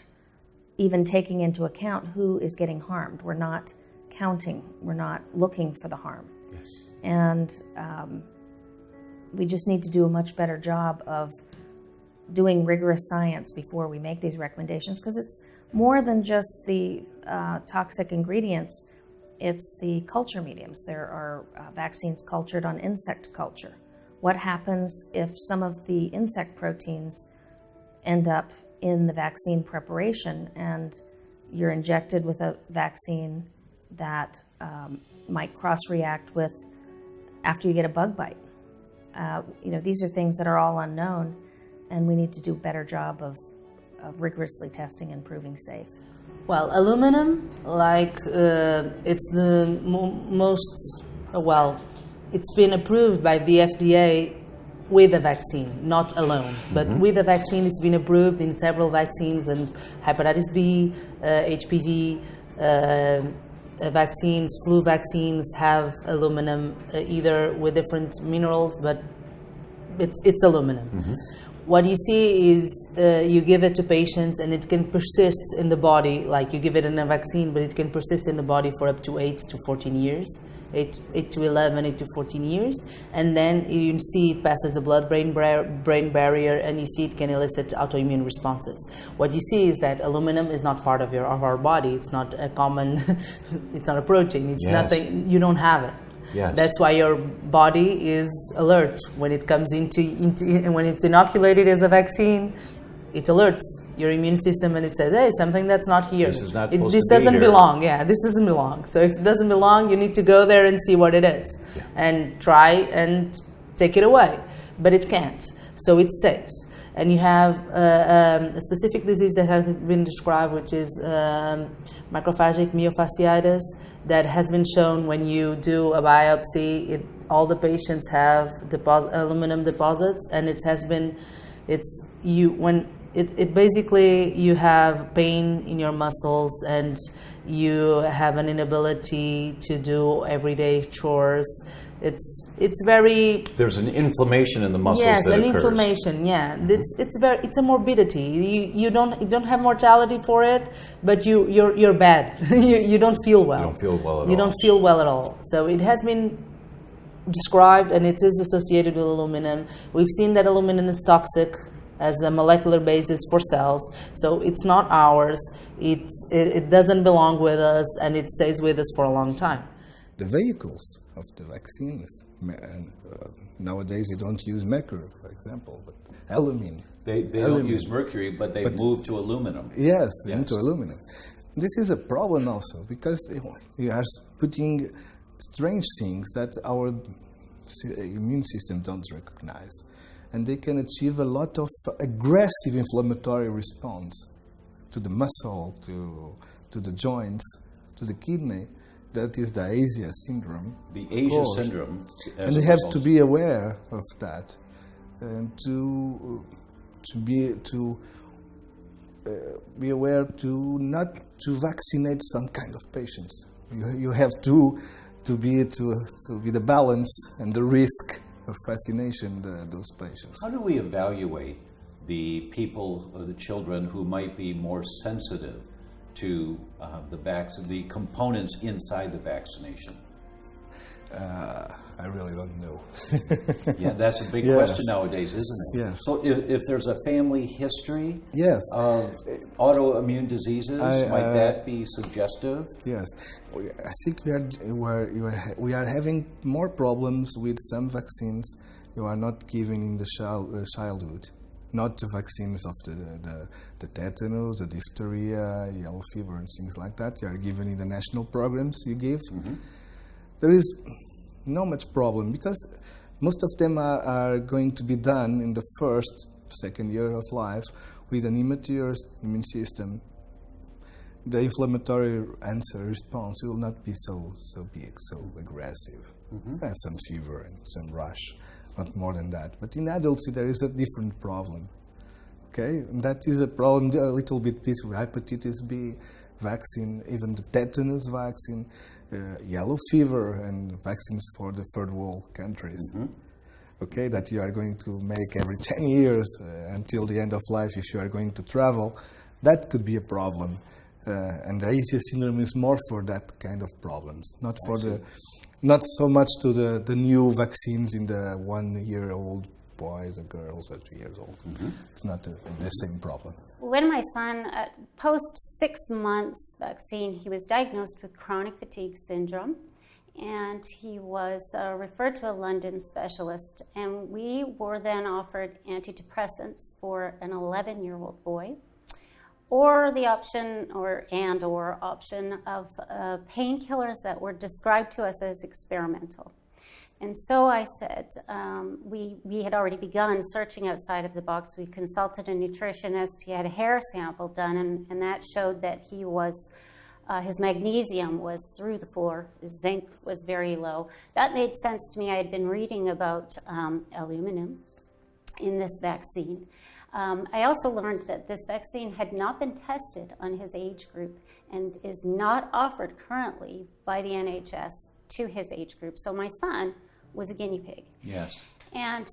even taking into account who is getting harmed. We're not counting. We're not looking for the harm. Yes. And we just need to do a much better job of doing rigorous science before we make these recommendations, because it's more than just the toxic ingredients. It's the culture mediums. There are vaccines cultured on insect culture. What happens if some of the insect proteins end up in the vaccine preparation and you're injected with a vaccine that might cross-react with after you get a bug bite? These are things that are all unknown, and we need to do a better job of rigorously testing and proving safe. Well, aluminum, it's the most, it's been approved by the FDA with a vaccine, not alone. But with a vaccine, it's been approved in several vaccines, and hepatitis B, HPV, vaccines, flu vaccines have aluminum, either with different minerals, but it's aluminum. What you see is you give it to patients and it can persist in the body, like you give it in a vaccine, but it can persist in the body for up to 8 to 14 years, 8 to 11, 8 to 14 years. And then you see it passes the blood-brain barrier, and you see it can elicit autoimmune responses. What you see is that aluminum is not part of our body. It's not a common, it's not a protein. It's nothing, you don't have it. Yes. That's why your body is alert when it comes into when it's inoculated as a vaccine. It alerts your immune system and it says, "Hey, something that's not here. This is not this doesn't belong." Yeah, this doesn't belong. So if it doesn't belong, you need to go there and see what it is, and try and take it away. But it can't. So it stays. And you have a specific disease that has been described, which is macrophagic myofasciitis, that has been shown when you do a biopsy. All the patients have aluminum deposits, and basically you have pain in your muscles, and you have an inability to do everyday chores. It's very. There's an inflammation in the muscles. Yes, that an occurs. inflammation. Yeah, it's a morbidity. You don't have mortality for it, but you're bad. you don't feel well. You don't feel well at all. You don't feel well at all. So it has been described, and it is associated with aluminum. We've seen that aluminum is toxic as a molecular basis for cells. So it's not ours. It doesn't belong with us, and it stays with us for a long time. The vehicles of the vaccines, nowadays they don't use mercury, for example, but aluminum. They don't use mercury, but they've moved to aluminum. Yes, into aluminum. This is a problem also, because you are putting strange things that our immune system don't recognize. And they can achieve a lot of aggressive inflammatory response to the muscle, to the joints, to the kidney. That is the Asia syndrome. The Asia syndrome. And we have to be aware of that, and to be aware to not to vaccinate some kind of patients. You have to be the balance and the risk of vaccination those patients. How do we evaluate the people or the children who might be more sensitive to the components inside the vaccination? I really don't know. Yeah, that's a big question nowadays, isn't it? Yes. So if there's a family history of autoimmune diseases, might that be suggestive? Yes. I think we are having more problems with some vaccines you are not given in the childhood. Not the vaccines of the tetanus, the diphtheria, yellow fever, and things like that. You are given in the national programs you give. There is no much problem, because most of them are going to be done in the first, second year of life with an immature immune system. The inflammatory response will not be so big, so aggressive. Some fever and some rash. Not more than that. But in adults, there is a different problem. Okay, and that is a problem a little bit with hepatitis B vaccine, even the tetanus vaccine, yellow fever, and vaccines for the third world countries. Okay, that you are going to make every 10 years until the end of life if you are going to travel. That could be a problem. And the Asia syndrome is more for that kind of problems, not so much to the new vaccines in the 1-year-old boys and girls at 3 years old. It's not the same problem. When my son, post 6 months vaccine, he was diagnosed with chronic fatigue syndrome, and he was referred to a London specialist, and we were then offered antidepressants for an 11-year-old boy, or the option or option of painkillers that were described to us as experimental. And so I said, we had already begun searching outside of the box. We consulted a nutritionist. He had a hair sample done, and that showed that he was, his magnesium was through the floor. His zinc was very low. That made sense to me. I had been reading about aluminum in this vaccine. I also learned that this vaccine had not been tested on his age group and is not offered currently by the NHS to his age group. So my son was a guinea pig. Yes. And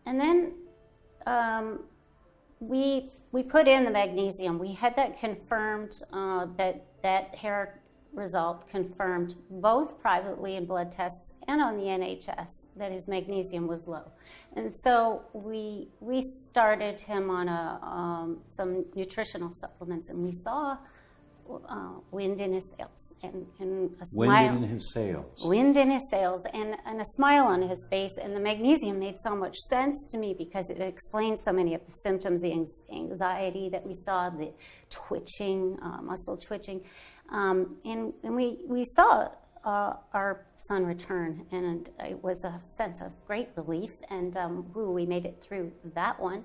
then we put in the magnesium. We had that confirmed, that hair result confirmed both privately in blood tests and on the NHS that his magnesium was low. And so we started him on some nutritional supplements, and we saw wind in his sails and a smile. Wind in his sails. Wind in his sails and a smile on his face. And the magnesium made so much sense to me because it explained so many of the symptoms, the anxiety that we saw, the twitching, muscle twitching. And we saw our son return, and it was a sense of great relief, and we made it through that one.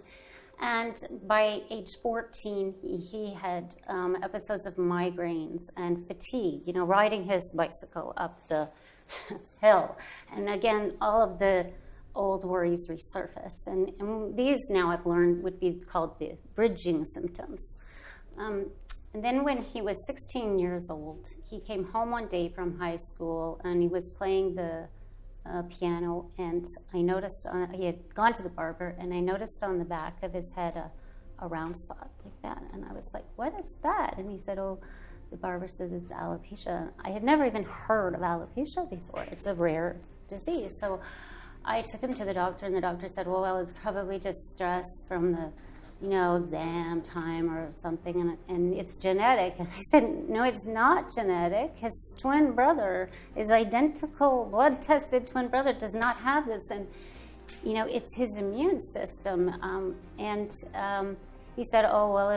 And by age 14, he had episodes of migraines and fatigue, riding his bicycle up the hill. And again, all of the old worries resurfaced. And these now I've learned would be called the bridging symptoms. And then when he was 16 years old, he came home one day from high school, and he was playing the piano, and I noticed he had gone to the barber, and I noticed on the back of his head a round spot like that, and I was like, what is that? And he said, oh, the barber says it's alopecia. I had never even heard of alopecia before. It's a rare disease. So I took him to the doctor, and the doctor said, well, it's probably just stress from the exam time or something, and it's genetic. And I said, no, it's not genetic. His twin brother, his identical blood-tested twin brother, does not have this, and it's his immune system. He said, oh, well,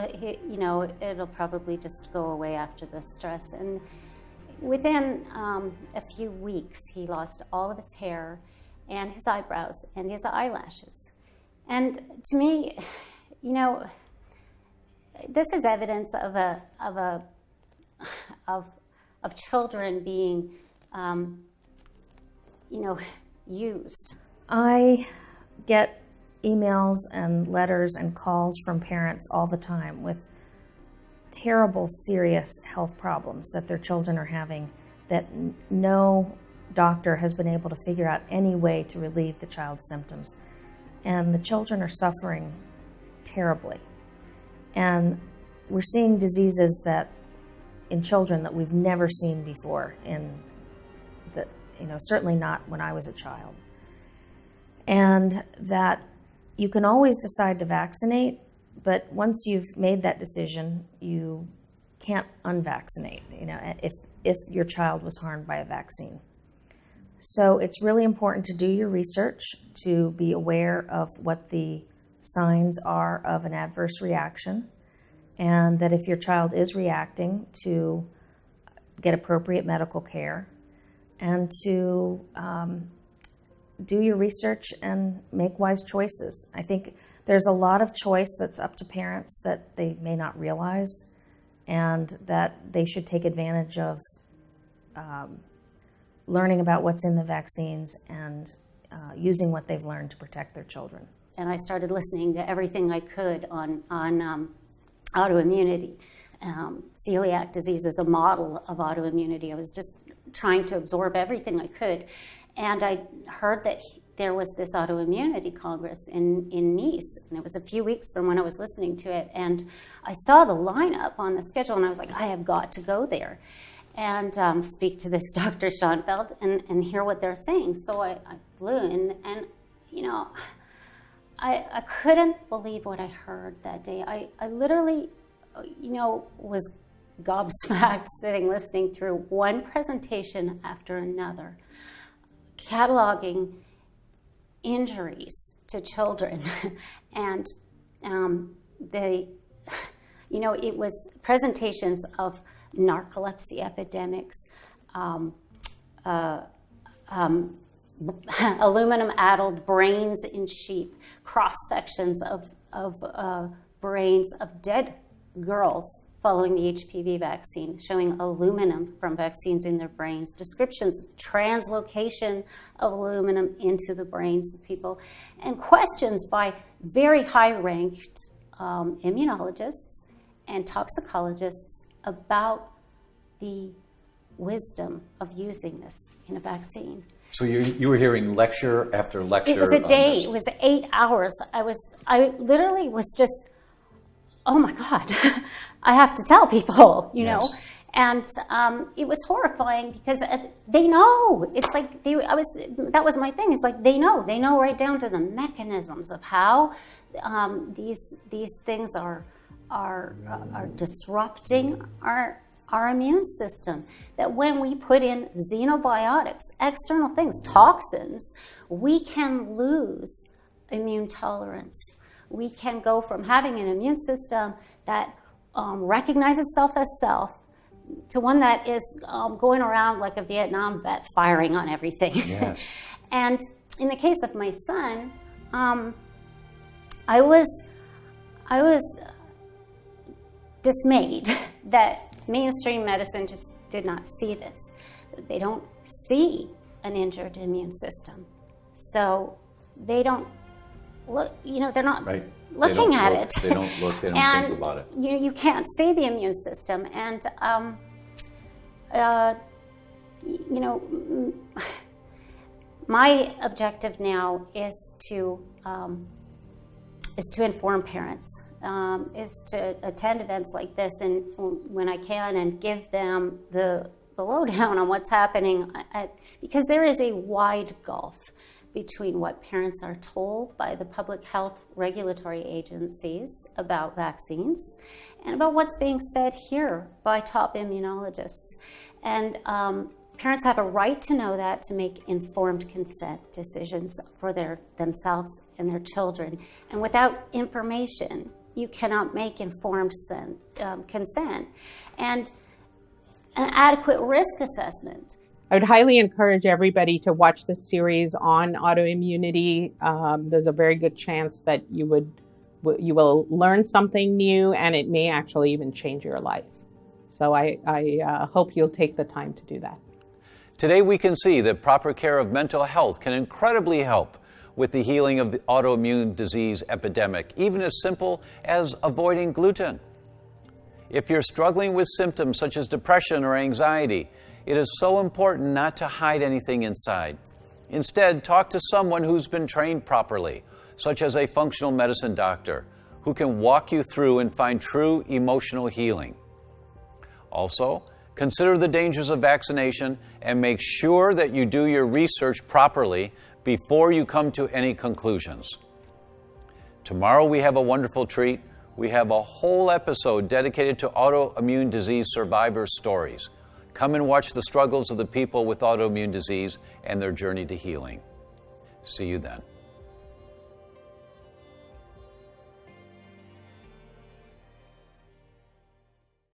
it'll probably just go away after the stress. And within a few weeks, he lost all of his hair and his eyebrows and his eyelashes. And to me, this is evidence of children being, used. I get emails and letters and calls from parents all the time with terrible, serious health problems that their children are having that no doctor has been able to figure out any way to relieve the child's symptoms. And the children are suffering terribly. And we're seeing diseases that in children that we've never seen before certainly not when I was a child. And that you can always decide to vaccinate, but once you've made that decision, you can't unvaccinate, if your child was harmed by a vaccine. So it's really important to do your research, to be aware of what the signs are of an adverse reaction, and that if your child is reacting, to get appropriate medical care, and to do your research and make wise choices. I think there's a lot of choice that's up to parents that they may not realize, and that they should take advantage of learning about what's in the vaccines and using what they've learned to protect their children. And I started listening to everything I could on autoimmunity. Celiac disease is a model of autoimmunity. I was just trying to absorb everything I could. And I heard that there was this autoimmunity congress in Nice, and it was a few weeks from when I was listening to it. And I saw the lineup on the schedule, and I was like, I have got to go there and speak to this Dr. Schoenfeld and hear what they're saying. So I flew in, and I couldn't believe what I heard that day. I literally, was gobsmacked sitting listening through one presentation after another, cataloging injuries to children. And it was presentations of narcolepsy epidemics, aluminum-addled brains in sheep, cross-sections of brains of dead girls following the HPV vaccine, showing aluminum from vaccines in their brains, descriptions of translocation of aluminum into the brains of people, and questions by very high-ranked immunologists and toxicologists about the wisdom of using this in a vaccine. So you were hearing lecture after lecture. It was a day. It was 8 hours. I literally was just, oh my God, I have to tell people, you know. And it was horrifying because they know. It's like that was my thing. It's like they know right down to the mechanisms of how these things are disrupting our immune system. That when we put in xenobiotics, external things, toxins, we can lose immune tolerance. We can go from having an immune system that recognizes self as self to one that is going around like a Vietnam vet firing on everything. Yes. And in the case of my son, I was dismayed that mainstream medicine just did not see this. They don't see an injured immune system. So they don't look, you know, they're not looking at it. They don't look, they don't think about it. You can't see the immune system. And, you know, my objective now is to inform parents, is to attend events like this and when I can and give them the lowdown on what's happening, because there is a wide gulf between what parents are told by the public health regulatory agencies about vaccines and about what's being said here by top immunologists. And parents have a right to know that, to make informed consent decisions for themselves and their children. And without information, you cannot make informed consent. And an adequate risk assessment. I would highly encourage everybody to watch this series on autoimmunity. There's a very good chance that you will learn something new, and it may actually even change your life. So I hope you'll take the time to do that. Today we can see that proper care of mental health can incredibly help with the healing of the autoimmune disease epidemic, even as simple as avoiding gluten. If you're struggling with symptoms such as depression or anxiety, it is so important not to hide anything inside. Instead, talk to someone who's been trained properly, such as a functional medicine doctor, who can walk you through and find true emotional healing. Also, consider the dangers of vaccination and make sure that you do your research properly before you come to any conclusions. Tomorrow we have a wonderful treat. We have a whole episode dedicated to autoimmune disease survivor stories. Come and watch the struggles of the people with autoimmune disease and their journey to healing. See you then.